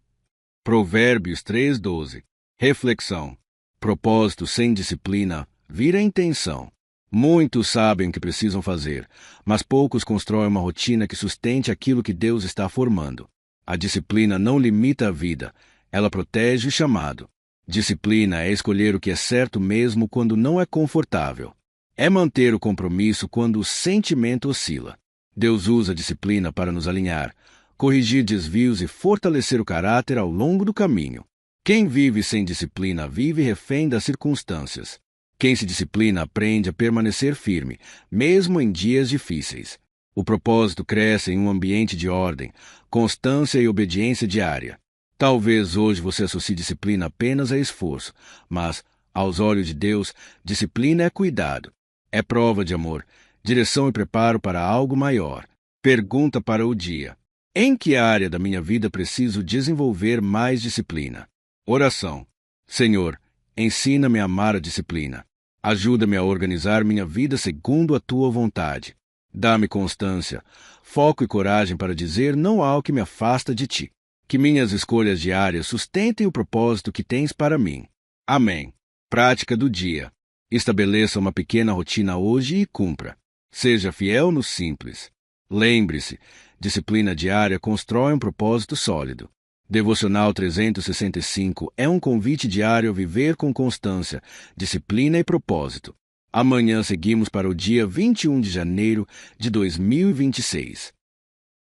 Provérbios 3:12. Reflexão: propósito sem disciplina vira intenção. Muitos sabem o que precisam fazer, mas poucos constroem uma rotina que sustente aquilo que Deus está formando. A disciplina não limita a vida, ela protege o chamado. Disciplina é escolher o que é certo mesmo quando não é confortável. É manter o compromisso quando o sentimento oscila. Deus usa a disciplina para nos alinhar, corrigir desvios e fortalecer o caráter ao longo do caminho. Quem vive sem disciplina vive refém das circunstâncias. Quem se disciplina aprende a permanecer firme, mesmo em dias difíceis. O propósito cresce em um ambiente de ordem, constância e obediência diária. Talvez hoje você associe disciplina apenas a esforço, mas, aos olhos de Deus, disciplina é cuidado. É prova de amor, direção e preparo para algo maior. Pergunta para o dia: em que área da minha vida preciso desenvolver mais disciplina? Oração: Senhor, ensina-me a amar a disciplina. Ajuda-me a organizar minha vida segundo a tua vontade. Dá-me constância, foco e coragem para dizer não ao que me afasta de ti. Que minhas escolhas diárias sustentem o propósito que tens para mim. Amém. Prática do dia. Estabeleça uma pequena rotina hoje e cumpra. Seja fiel no simples. Lembre-se, disciplina diária constrói um propósito sólido. Devocional 365 é um convite diário a viver com constância, disciplina e propósito. Amanhã seguimos para o dia 21 de janeiro de 2026.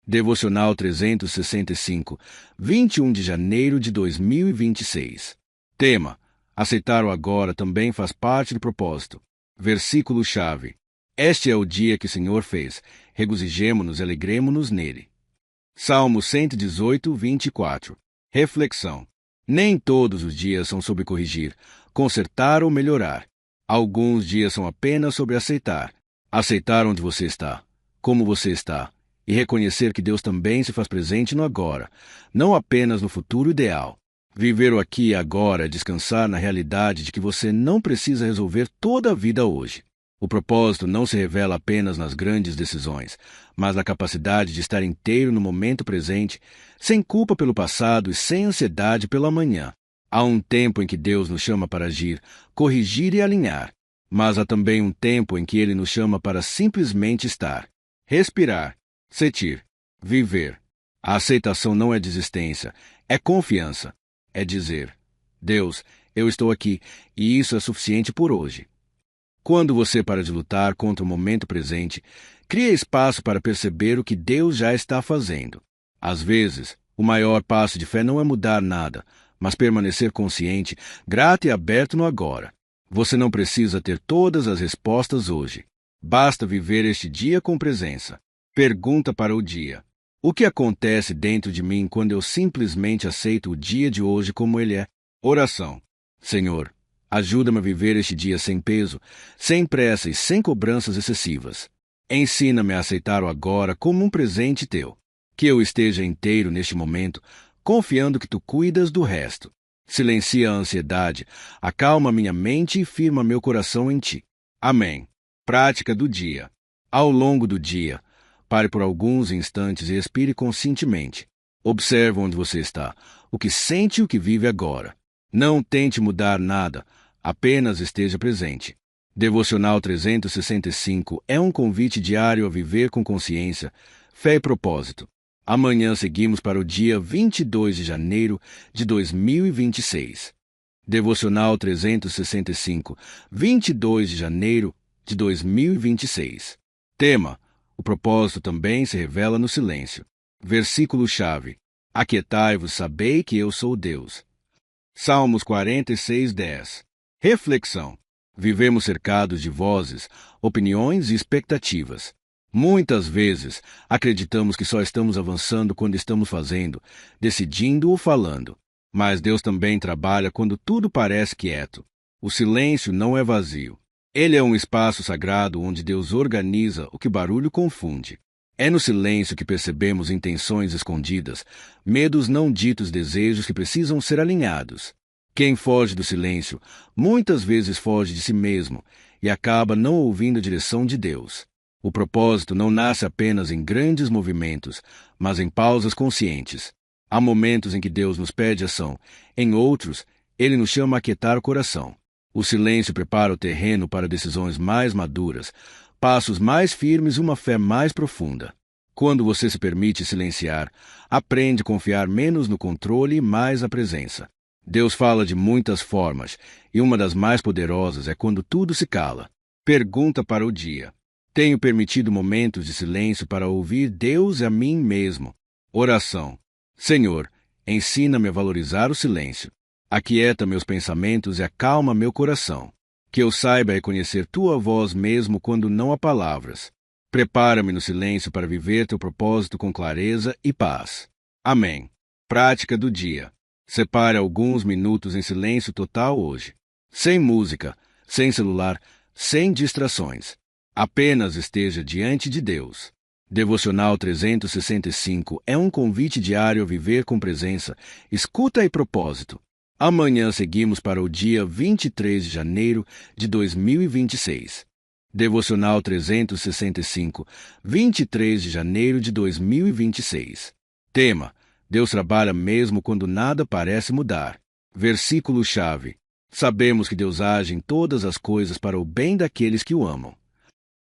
Devocional 365, 21 de janeiro de 2026. Tema: aceitar o agora também faz parte do propósito. Versículo-chave: este é o dia que o Senhor fez. Regozijemo-nos e alegremo-nos nele. Salmo 118, 24. Reflexão: nem todos os dias são sobre corrigir, consertar ou melhorar. Alguns dias são apenas sobre aceitar. Aceitar onde você está, como você está, e reconhecer que Deus também se faz presente no agora, não apenas no futuro ideal. Viver o aqui e agora é descansar na realidade de que você não precisa resolver toda a vida hoje. O propósito não se revela apenas nas grandes decisões, mas na capacidade de estar inteiro no momento presente, sem culpa pelo passado e sem ansiedade pelo amanhã. Há um tempo em que Deus nos chama para agir, corrigir e alinhar, mas há também um tempo em que Ele nos chama para simplesmente estar, respirar, sentir, viver. A aceitação não é desistência, é confiança. É dizer: Deus, eu estou aqui, e isso é suficiente por hoje. Quando você para de lutar contra o momento presente, cria espaço para perceber o que Deus já está fazendo. Às vezes, o maior passo de fé não é mudar nada, mas permanecer consciente, grato e aberto no agora. Você não precisa ter todas as respostas hoje. Basta viver este dia com presença. Pergunta para o dia: o que acontece dentro de mim quando eu simplesmente aceito o dia de hoje como ele é? Oração: Senhor, ajuda-me a viver este dia sem peso, sem pressa e sem cobranças excessivas. Ensina-me a aceitar o agora como um presente teu. Que eu esteja inteiro neste momento, confiando que tu cuidas do resto. Silencia a ansiedade, acalma minha mente e firma meu coração em ti. Amém. Prática do dia. Ao longo do dia, pare por alguns instantes e respire conscientemente. Observe onde você está, o que sente e o que vive agora. Não tente mudar nada, apenas esteja presente. Devocional 365 é um convite diário a viver com consciência, fé e propósito. Amanhã seguimos para o dia 22 de janeiro de 2026. Devocional 365, 22 de janeiro de 2026. Tema: o propósito também se revela no silêncio. Versículo-chave: aquietai-vos, sabei que eu sou Deus. Salmos 46, 10. Reflexão: vivemos cercados de vozes, opiniões e expectativas. Muitas vezes, acreditamos que só estamos avançando quando estamos fazendo, decidindo ou falando. Mas Deus também trabalha quando tudo parece quieto. O silêncio não é vazio. Ele é um espaço sagrado onde Deus organiza o que o barulho confunde. É no silêncio que percebemos intenções escondidas, medos não ditos, desejos que precisam ser alinhados. Quem foge do silêncio, muitas vezes foge de si mesmo e acaba não ouvindo a direção de Deus. O propósito não nasce apenas em grandes movimentos, mas em pausas conscientes. Há momentos em que Deus nos pede ação, em outros, Ele nos chama a aquietar o coração. O silêncio prepara o terreno para decisões mais maduras, passos mais firmes e uma fé mais profunda. Quando você se permite silenciar, aprende a confiar menos no controle e mais na presença. Deus fala de muitas formas, e uma das mais poderosas é quando tudo se cala. Pergunta para o dia: tenho permitido momentos de silêncio para ouvir Deus e a mim mesmo? Oração: Senhor, ensina-me a valorizar o silêncio. Aquieta meus pensamentos e acalma meu coração. Que eu saiba reconhecer tua voz mesmo quando não há palavras. Prepara-me no silêncio para viver teu propósito com clareza e paz. Amém. Prática do dia. Separe alguns minutos em silêncio total hoje. Sem música, sem celular, sem distrações. Apenas esteja diante de Deus. Devocional 365 é um convite diário a viver com presença, escuta e propósito. Amanhã seguimos para o dia 23 de janeiro de 2026. Devocional 365, 23 de janeiro de 2026. Tema: Deus trabalha mesmo quando nada parece mudar. Versículo-chave: Sabemos que Deus age em todas as coisas para o bem daqueles que o amam.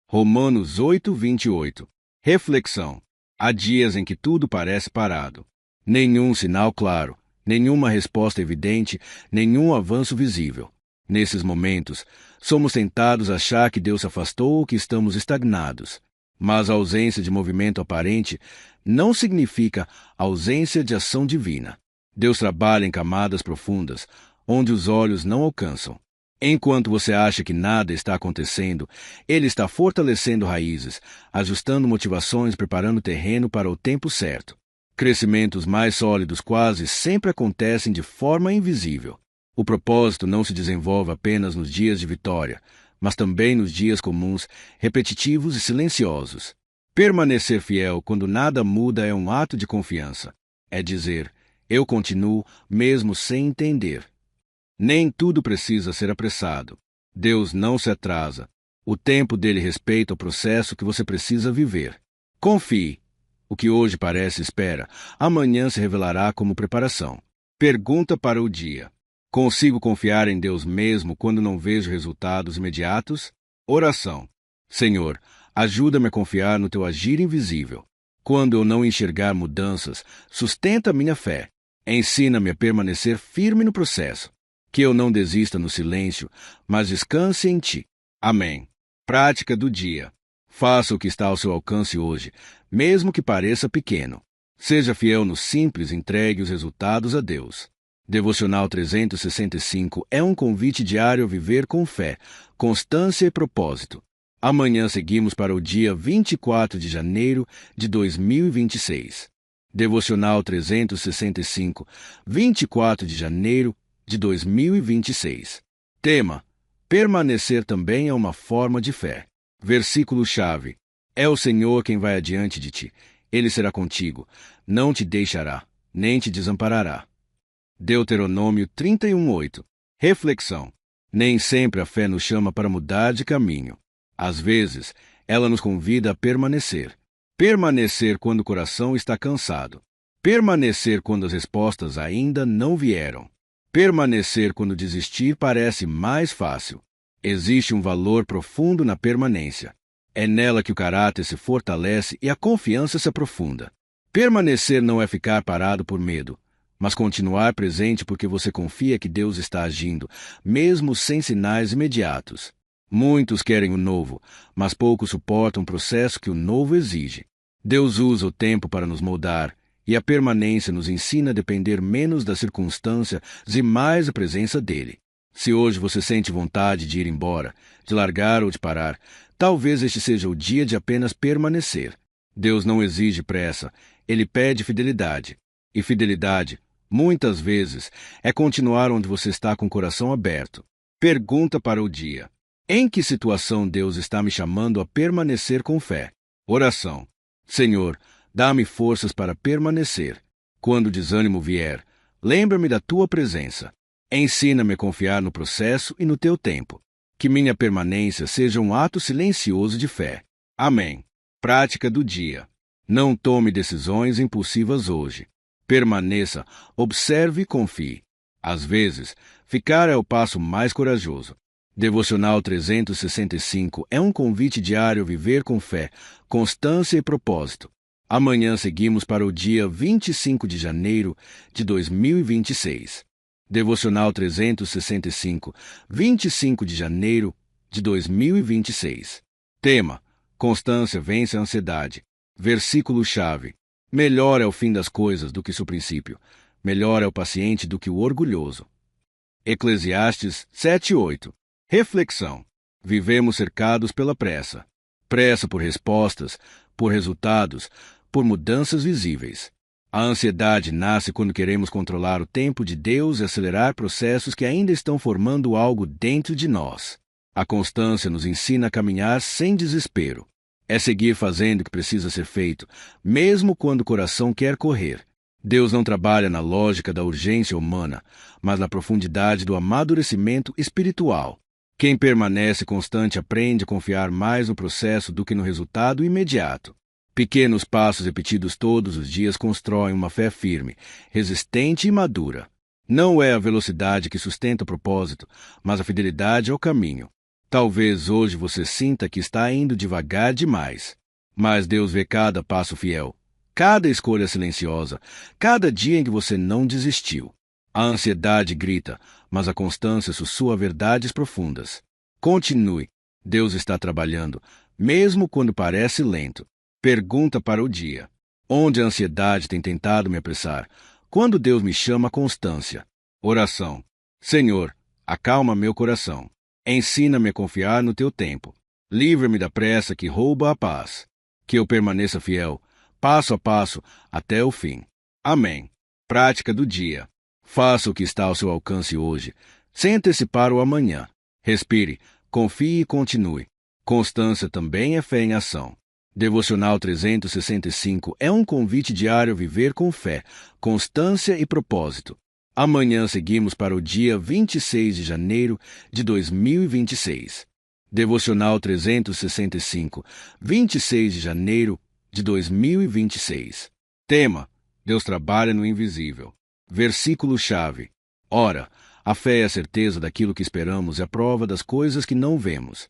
Romanos 8, 28. Reflexão: Há dias em que tudo parece parado. Nenhum sinal claro, nenhuma resposta evidente, nenhum avanço visível. Nesses momentos, somos tentados a achar que Deus se afastou ou que estamos estagnados. Mas a ausência de movimento aparente não significa ausência de ação divina. Deus trabalha em camadas profundas, onde os olhos não alcançam. Enquanto você acha que nada está acontecendo, Ele está fortalecendo raízes, ajustando motivações, preparando o terreno para o tempo certo. Crescimentos mais sólidos quase sempre acontecem de forma invisível. O propósito não se desenvolve apenas nos dias de vitória, mas também nos dias comuns, repetitivos e silenciosos. Permanecer fiel quando nada muda é um ato de confiança. É dizer, eu continuo mesmo sem entender. Nem tudo precisa ser apressado. Deus não se atrasa. O tempo dele respeita o processo que você precisa viver. Confie. O que hoje parece espera, amanhã se revelará como preparação. Pergunta para o dia: consigo confiar em Deus mesmo quando não vejo resultados imediatos? Oração: Senhor, ajuda-me a confiar no teu agir invisível. Quando eu não enxergar mudanças, sustenta minha fé. Ensina-me a permanecer firme no processo. Que eu não desista no silêncio, mas descanse em ti. Amém. Prática do dia. Faça o que está ao seu alcance hoje, mesmo que pareça pequeno. Seja fiel no simples e entregue os resultados a Deus. Devocional 365 é um convite diário a viver com fé, constância e propósito. Amanhã seguimos para o dia 24 de janeiro de 2026. Devocional 365, 24 de janeiro de 2026. Tema: permanecer também é uma forma de fé. Versículo-chave: é o Senhor quem vai adiante de ti. Ele será contigo, não te deixará, nem te desamparará. Deuteronômio 31:8. Reflexão: nem sempre a fé nos chama para mudar de caminho. Às vezes, ela nos convida a permanecer. Permanecer quando o coração está cansado. Permanecer quando as respostas ainda não vieram. Permanecer quando desistir parece mais fácil. Existe um valor profundo na permanência. É nela que o caráter se fortalece e a confiança se aprofunda. Permanecer não é ficar parado por medo, mas continuar presente porque você confia que Deus está agindo, mesmo sem sinais imediatos. Muitos querem o novo, mas poucos suportam o processo que o novo exige. Deus usa o tempo para nos moldar, e a permanência nos ensina a depender menos das circunstâncias e mais da presença dele. Se hoje você sente vontade de ir embora, de largar ou de parar, talvez este seja o dia de apenas permanecer. Deus não exige pressa, ele pede fidelidade. E fidelidade, muitas vezes, é continuar onde você está com o coração aberto. Pergunta para o dia: em que situação Deus está me chamando a permanecer com fé? Oração: Senhor, dá-me forças para permanecer. Quando o desânimo vier, lembra-me da tua presença. Ensina-me a confiar no processo e no teu tempo. Que minha permanência seja um ato silencioso de fé. Amém. Prática do dia. Não tome decisões impulsivas hoje. Permaneça, observe e confie. Às vezes, ficar é o passo mais corajoso. Devocional 365 é um convite diário a viver com fé, constância e propósito. Amanhã seguimos para o dia 25 de janeiro de 2026. Devocional 365, 25 de janeiro de 2026. Tema: constância vence a ansiedade. Versículo-chave: melhor é o fim das coisas do que seu princípio. Melhor é o paciente do que o orgulhoso. Eclesiastes 7:8. Reflexão. Vivemos cercados pela pressa. Pressa por respostas, por resultados, por mudanças visíveis. A ansiedade nasce quando queremos controlar o tempo de Deus e acelerar processos que ainda estão formando algo dentro de nós. A constância nos ensina a caminhar sem desespero. É seguir fazendo o que precisa ser feito, mesmo quando o coração quer correr. Deus não trabalha na lógica da urgência humana, mas na profundidade do amadurecimento espiritual. Quem permanece constante aprende a confiar mais no processo do que no resultado imediato. Pequenos passos repetidos todos os dias constroem uma fé firme, resistente e madura. Não é a velocidade que sustenta o propósito, mas a fidelidade ao caminho. Talvez hoje você sinta que está indo devagar demais, mas Deus vê cada passo fiel, cada escolha silenciosa, cada dia em que você não desistiu. A ansiedade grita, mas a constância sussurra verdades profundas. Continue. Deus está trabalhando, mesmo quando parece lento. Pergunta para o dia. Onde a ansiedade tem tentado me apressar? Quando Deus me chama à constância? Oração. Senhor, acalma meu coração. Ensina-me a confiar no teu tempo. Livra-me da pressa que rouba a paz. Que eu permaneça fiel, passo a passo, até o fim. Amém. Prática do dia. Faça o que está ao seu alcance hoje, sem antecipar o amanhã. Respire, confie e continue. Constância também é fé em ação. Devocional 365 é um convite diário a viver com fé, constância e propósito. Amanhã seguimos para o dia 26 de janeiro de 2026. Devocional 365, 26 de janeiro de 2026. Tema: Deus trabalha no invisível. Versículo-chave. Ora, a fé é a certeza daquilo que esperamos e a prova das coisas que não vemos.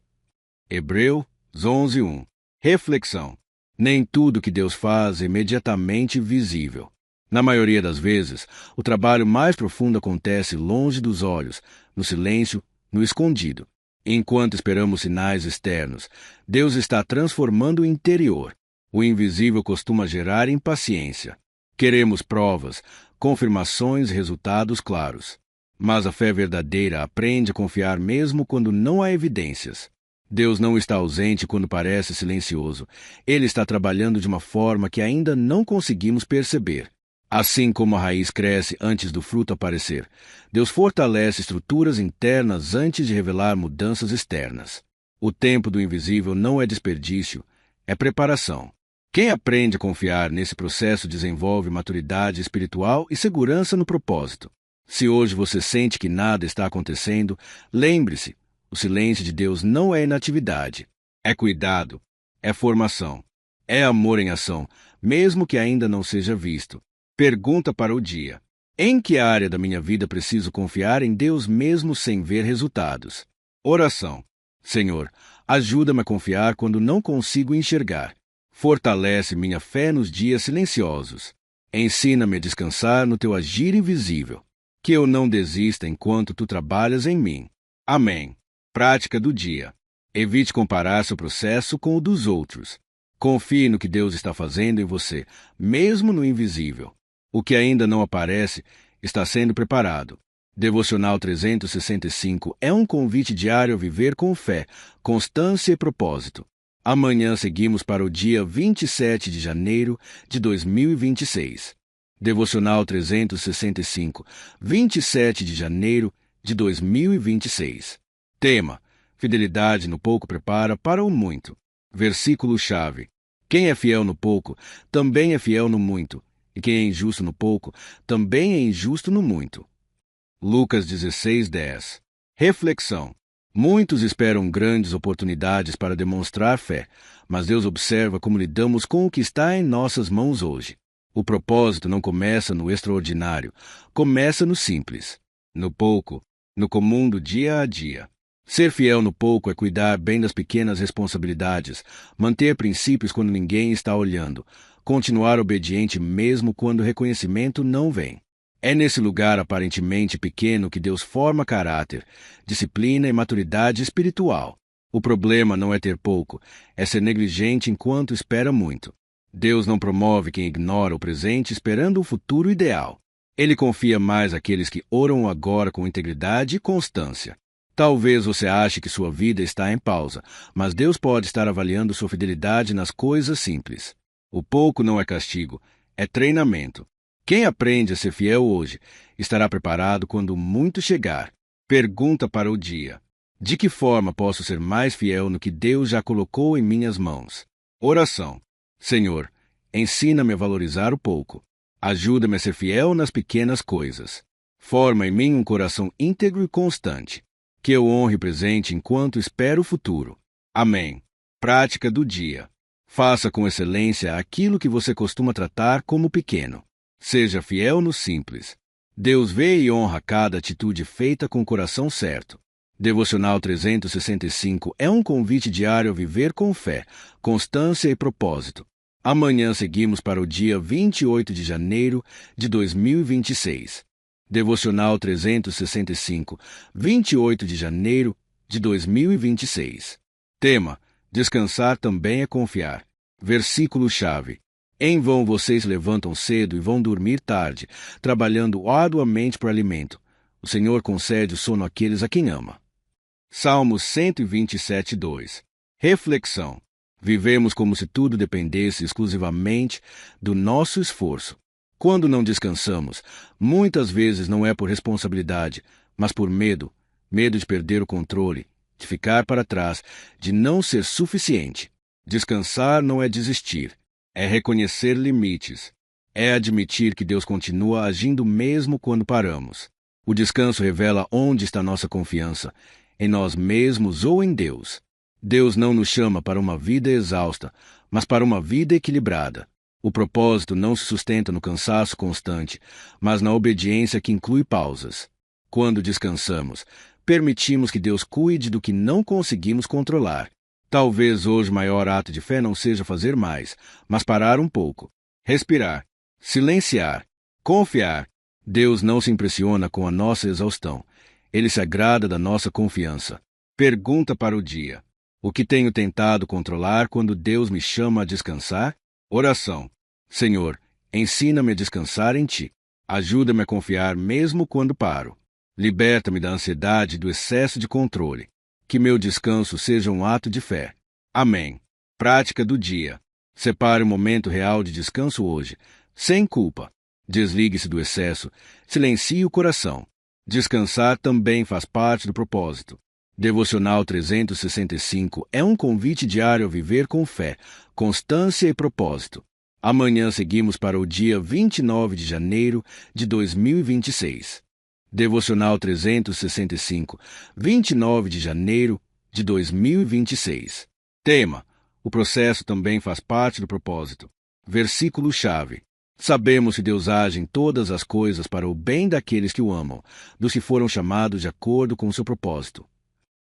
Hebreus 11:1. Reflexão. Nem tudo que Deus faz é imediatamente visível. Na maioria das vezes, o trabalho mais profundo acontece longe dos olhos, no silêncio, no escondido. Enquanto esperamos sinais externos, Deus está transformando o interior. O invisível costuma gerar impaciência. Queremos provas, confirmações e resultados claros. Mas a fé verdadeira aprende a confiar mesmo quando não há evidências. Deus não está ausente quando parece silencioso. Ele está trabalhando de uma forma que ainda não conseguimos perceber. Assim como a raiz cresce antes do fruto aparecer, Deus fortalece estruturas internas antes de revelar mudanças externas. O tempo do invisível não é desperdício, é preparação. Quem aprende a confiar nesse processo desenvolve maturidade espiritual e segurança no propósito. Se hoje você sente que nada está acontecendo, lembre-se, o silêncio de Deus não é inatividade, é cuidado, é formação, é amor em ação, mesmo que ainda não seja visto. Pergunta para o dia. Em que área da minha vida preciso confiar em Deus mesmo sem ver resultados? Oração. Senhor, ajuda-me a confiar quando não consigo enxergar. Fortalece minha fé nos dias silenciosos. Ensina-me a descansar no teu agir invisível. Que eu não desista enquanto tu trabalhas em mim. Amém. Prática do dia. Evite comparar seu processo com o dos outros. Confie no que Deus está fazendo em você, mesmo no invisível. O que ainda não aparece está sendo preparado. Devocional 365 é um convite diário a viver com fé, constância e propósito. Amanhã seguimos para o dia 27 de janeiro de 2026. Devocional 365, 27 de janeiro de 2026. Tema: Fidelidade no pouco prepara para o muito. Versículo-chave. Quem é fiel no pouco, também é fiel no muito. E quem é injusto no pouco, também é injusto no muito. Lucas 16:10. Reflexão. Muitos esperam grandes oportunidades para demonstrar fé, mas Deus observa como lidamos com o que está em nossas mãos hoje. O propósito não começa no extraordinário, começa no simples, no pouco, no comum do dia a dia. Ser fiel no pouco é cuidar bem das pequenas responsabilidades, manter princípios quando ninguém está olhando, continuar obediente mesmo quando o reconhecimento não vem. É nesse lugar aparentemente pequeno que Deus forma caráter, disciplina e maturidade espiritual. O problema não é ter pouco, é ser negligente enquanto espera muito. Deus não promove quem ignora o presente esperando um futuro ideal. Ele confia mais àqueles que oram agora com integridade e constância. Talvez você ache que sua vida está em pausa, mas Deus pode estar avaliando sua fidelidade nas coisas simples. O pouco não é castigo, é treinamento. Quem aprende a ser fiel hoje estará preparado quando o muito chegar. Pergunta para o dia: de que forma posso ser mais fiel no que Deus já colocou em minhas mãos? Oração: Senhor, ensina-me a valorizar o pouco. Ajuda-me a ser fiel nas pequenas coisas. Forma em mim um coração íntegro e constante. Que eu honre o presente enquanto espero o futuro. Amém. Prática do dia: faça com excelência aquilo que você costuma tratar como pequeno. Seja fiel no simples. Deus vê e honra cada atitude feita com o coração certo. Devocional 365 é um convite diário a viver com fé, constância e propósito. Amanhã seguimos para o dia 28 de janeiro de 2026. Devocional 365, 28 de janeiro de 2026. Tema: descansar também é confiar. Versículo-chave: em vão vocês levantam cedo e vão dormir tarde, trabalhando arduamente por alimento. O Senhor concede o sono àqueles a quem ama. Salmos 127, 2. Reflexão: vivemos como se tudo dependesse exclusivamente do nosso esforço. Quando não descansamos, muitas vezes não é por responsabilidade, mas por medo. Medo de perder o controle, de ficar para trás, de não ser suficiente. Descansar não é desistir. É reconhecer limites. É admitir que Deus continua agindo mesmo quando paramos. O descanso revela onde está nossa confiança, em nós mesmos ou em Deus. Deus não nos chama para uma vida exausta, mas para uma vida equilibrada. O propósito não se sustenta no cansaço constante, mas na obediência que inclui pausas. Quando descansamos, permitimos que Deus cuide do que não conseguimos controlar. Talvez hoje o maior ato de fé não seja fazer mais, mas parar um pouco, respirar, silenciar, confiar. Deus não se impressiona com a nossa exaustão. Ele se agrada da nossa confiança. Pergunta para o dia: o que tenho tentado controlar quando Deus me chama a descansar? Oração: Senhor, ensina-me a descansar em Ti. Ajuda-me a confiar mesmo quando paro. Liberta-me da ansiedade e do excesso de controle. Que meu descanso seja um ato de fé. Amém. Prática do dia: separe um momento real de descanso hoje, sem culpa. Desligue-se do excesso, silencie o coração. Descansar também faz parte do propósito. Devocional 365 é um convite diário a viver com fé, constância e propósito. Amanhã seguimos para o dia 29 de janeiro de 2026. Devocional 365, 29 de janeiro de 2026. Tema: o processo também faz parte do propósito. Versículo-chave: sabemos que Deus age em todas as coisas para o bem daqueles que o amam, dos que foram chamados de acordo com o seu propósito.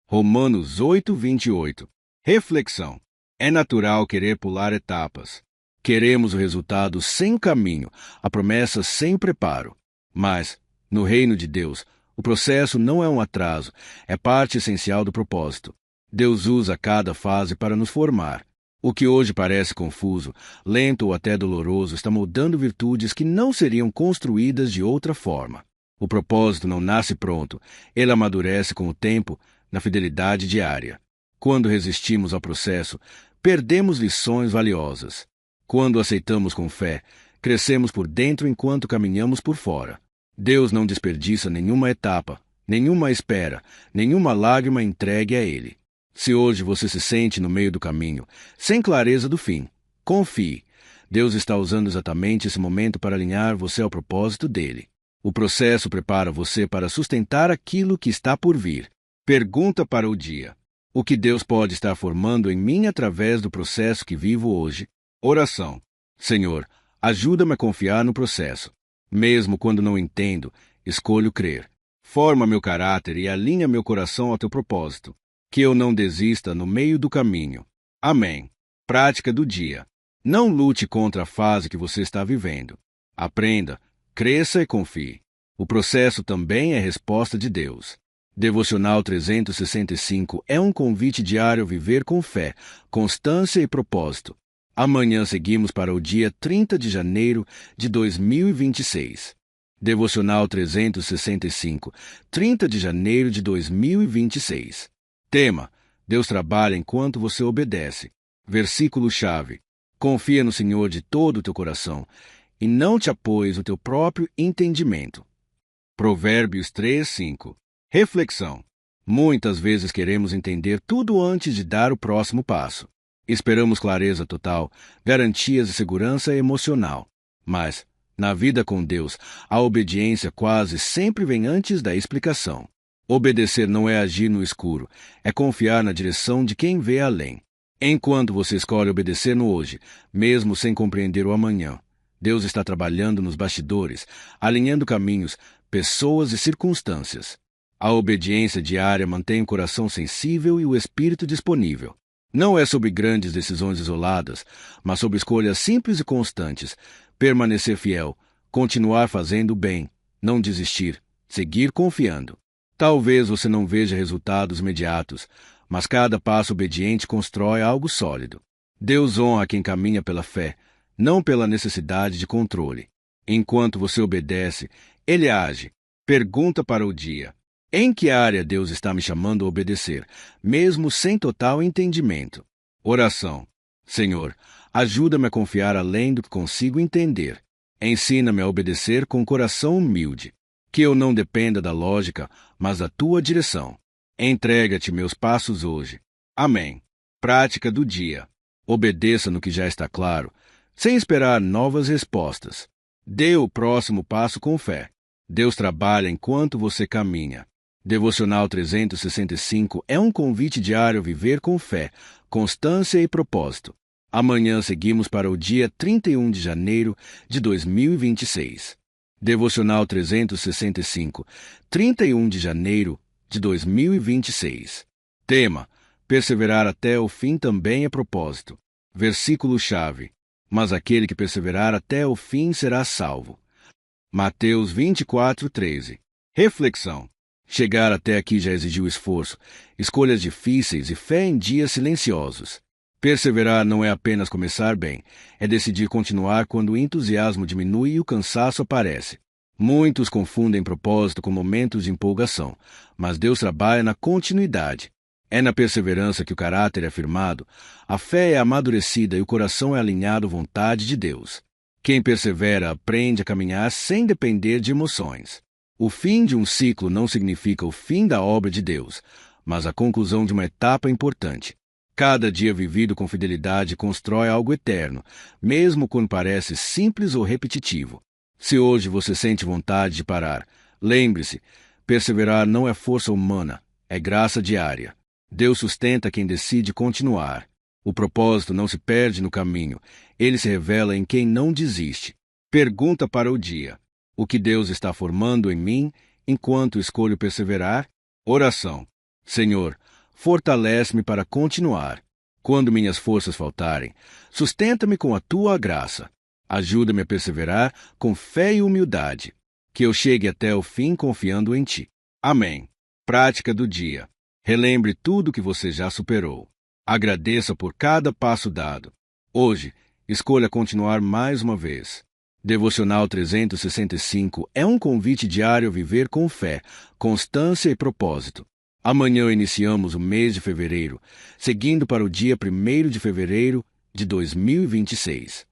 Romanos 8, 28. Reflexão: é natural querer pular etapas. Queremos o resultado sem caminho, a promessa sem preparo. Mas, no reino de Deus, o processo não é um atraso, é parte essencial do propósito. Deus usa cada fase para nos formar. O que hoje parece confuso, lento ou até doloroso está moldando virtudes que não seriam construídas de outra forma. O propósito não nasce pronto, ele amadurece com o tempo, na fidelidade diária. Quando resistimos ao processo, perdemos lições valiosas. Quando aceitamos com fé, crescemos por dentro enquanto caminhamos por fora. Deus não desperdiça nenhuma etapa, nenhuma espera, nenhuma lágrima entregue a Ele. Se hoje você se sente no meio do caminho, sem clareza do fim, confie. Deus está usando exatamente esse momento para alinhar você ao propósito dele. O processo prepara você para sustentar aquilo que está por vir. Pergunta para o dia: o que Deus pode estar formando em mim através do processo que vivo hoje? Oração: Senhor, ajuda-me a confiar no processo. Mesmo quando não entendo, escolho crer. Forma meu caráter e alinha meu coração ao teu propósito. Que eu não desista no meio do caminho. Amém. Prática do dia: não lute contra a fase que você está vivendo. Aprenda, cresça e confie. O processo também é resposta de Deus. Devocional 365 é um convite diário a viver com fé, constância e propósito. Amanhã seguimos para o dia 30 de janeiro de 2026. Devocional 365, 30 de janeiro de 2026. Tema: Deus trabalha enquanto você obedece. Versículo-chave: confia no Senhor de todo o teu coração e não te apoies no teu próprio entendimento. Provérbios 3:5. Reflexão: muitas vezes queremos entender tudo antes de dar o próximo passo. Esperamos clareza total, garantias de segurança emocional. Mas, na vida com Deus, a obediência quase sempre vem antes da explicação. Obedecer não é agir no escuro, é confiar na direção de quem vê além. Enquanto você escolhe obedecer no hoje, mesmo sem compreender o amanhã, Deus está trabalhando nos bastidores, alinhando caminhos, pessoas e circunstâncias. A obediência diária mantém o coração sensível e o espírito disponível. Não é sobre grandes decisões isoladas, mas sobre escolhas simples e constantes. Permanecer fiel, continuar fazendo o bem, não desistir, seguir confiando. Talvez você não veja resultados imediatos, mas cada passo obediente constrói algo sólido. Deus honra quem caminha pela fé, não pela necessidade de controle. Enquanto você obedece, Ele age. Pergunta para o dia: em que área Deus está me chamando a obedecer, mesmo sem total entendimento? Oração: Senhor, ajuda-me a confiar além do que consigo entender. Ensina-me a obedecer com coração humilde. Que eu não dependa da lógica, mas da tua direção. Entrega-te meus passos hoje. Amém. Prática do dia: obedeça no que já está claro, sem esperar novas respostas. Dê o próximo passo com fé. Deus trabalha enquanto você caminha. Devocional 365 é um convite diário a viver com fé, constância e propósito. Amanhã seguimos para o dia 31 de janeiro de 2026. Devocional 365, 31 de janeiro de 2026. Tema: perseverar até o fim também é propósito. Versículo-chave: mas aquele que perseverar até o fim será salvo. Mateus 24:13. Reflexão: chegar até aqui já exigiu esforço, escolhas difíceis e fé em dias silenciosos. Perseverar não é apenas começar bem, é decidir continuar quando o entusiasmo diminui e o cansaço aparece. Muitos confundem propósito com momentos de empolgação, mas Deus trabalha na continuidade. É na perseverança que o caráter é afirmado, a fé é amadurecida e o coração é alinhado à vontade de Deus. Quem persevera aprende a caminhar sem depender de emoções. O fim de um ciclo não significa o fim da obra de Deus, mas a conclusão de uma etapa importante. Cada dia vivido com fidelidade constrói algo eterno, mesmo quando parece simples ou repetitivo. Se hoje você sente vontade de parar, lembre-se, perseverar não é força humana, é graça diária. Deus sustenta quem decide continuar. O propósito não se perde no caminho, ele se revela em quem não desiste. Pergunta para o dia: o que Deus está formando em mim enquanto escolho perseverar? Oração: Senhor, fortalece-me para continuar. Quando minhas forças faltarem, sustenta-me com a tua graça. Ajuda-me a perseverar com fé e humildade. Que eu chegue até o fim confiando em ti. Amém. Prática do dia: relembre tudo que você já superou. Agradeça por cada passo dado. Hoje, escolha continuar mais uma vez. Devocional 365 é um convite diário a viver com fé, constância e propósito. Amanhã iniciamos o mês de fevereiro, seguindo para o dia 1º de fevereiro de 2026.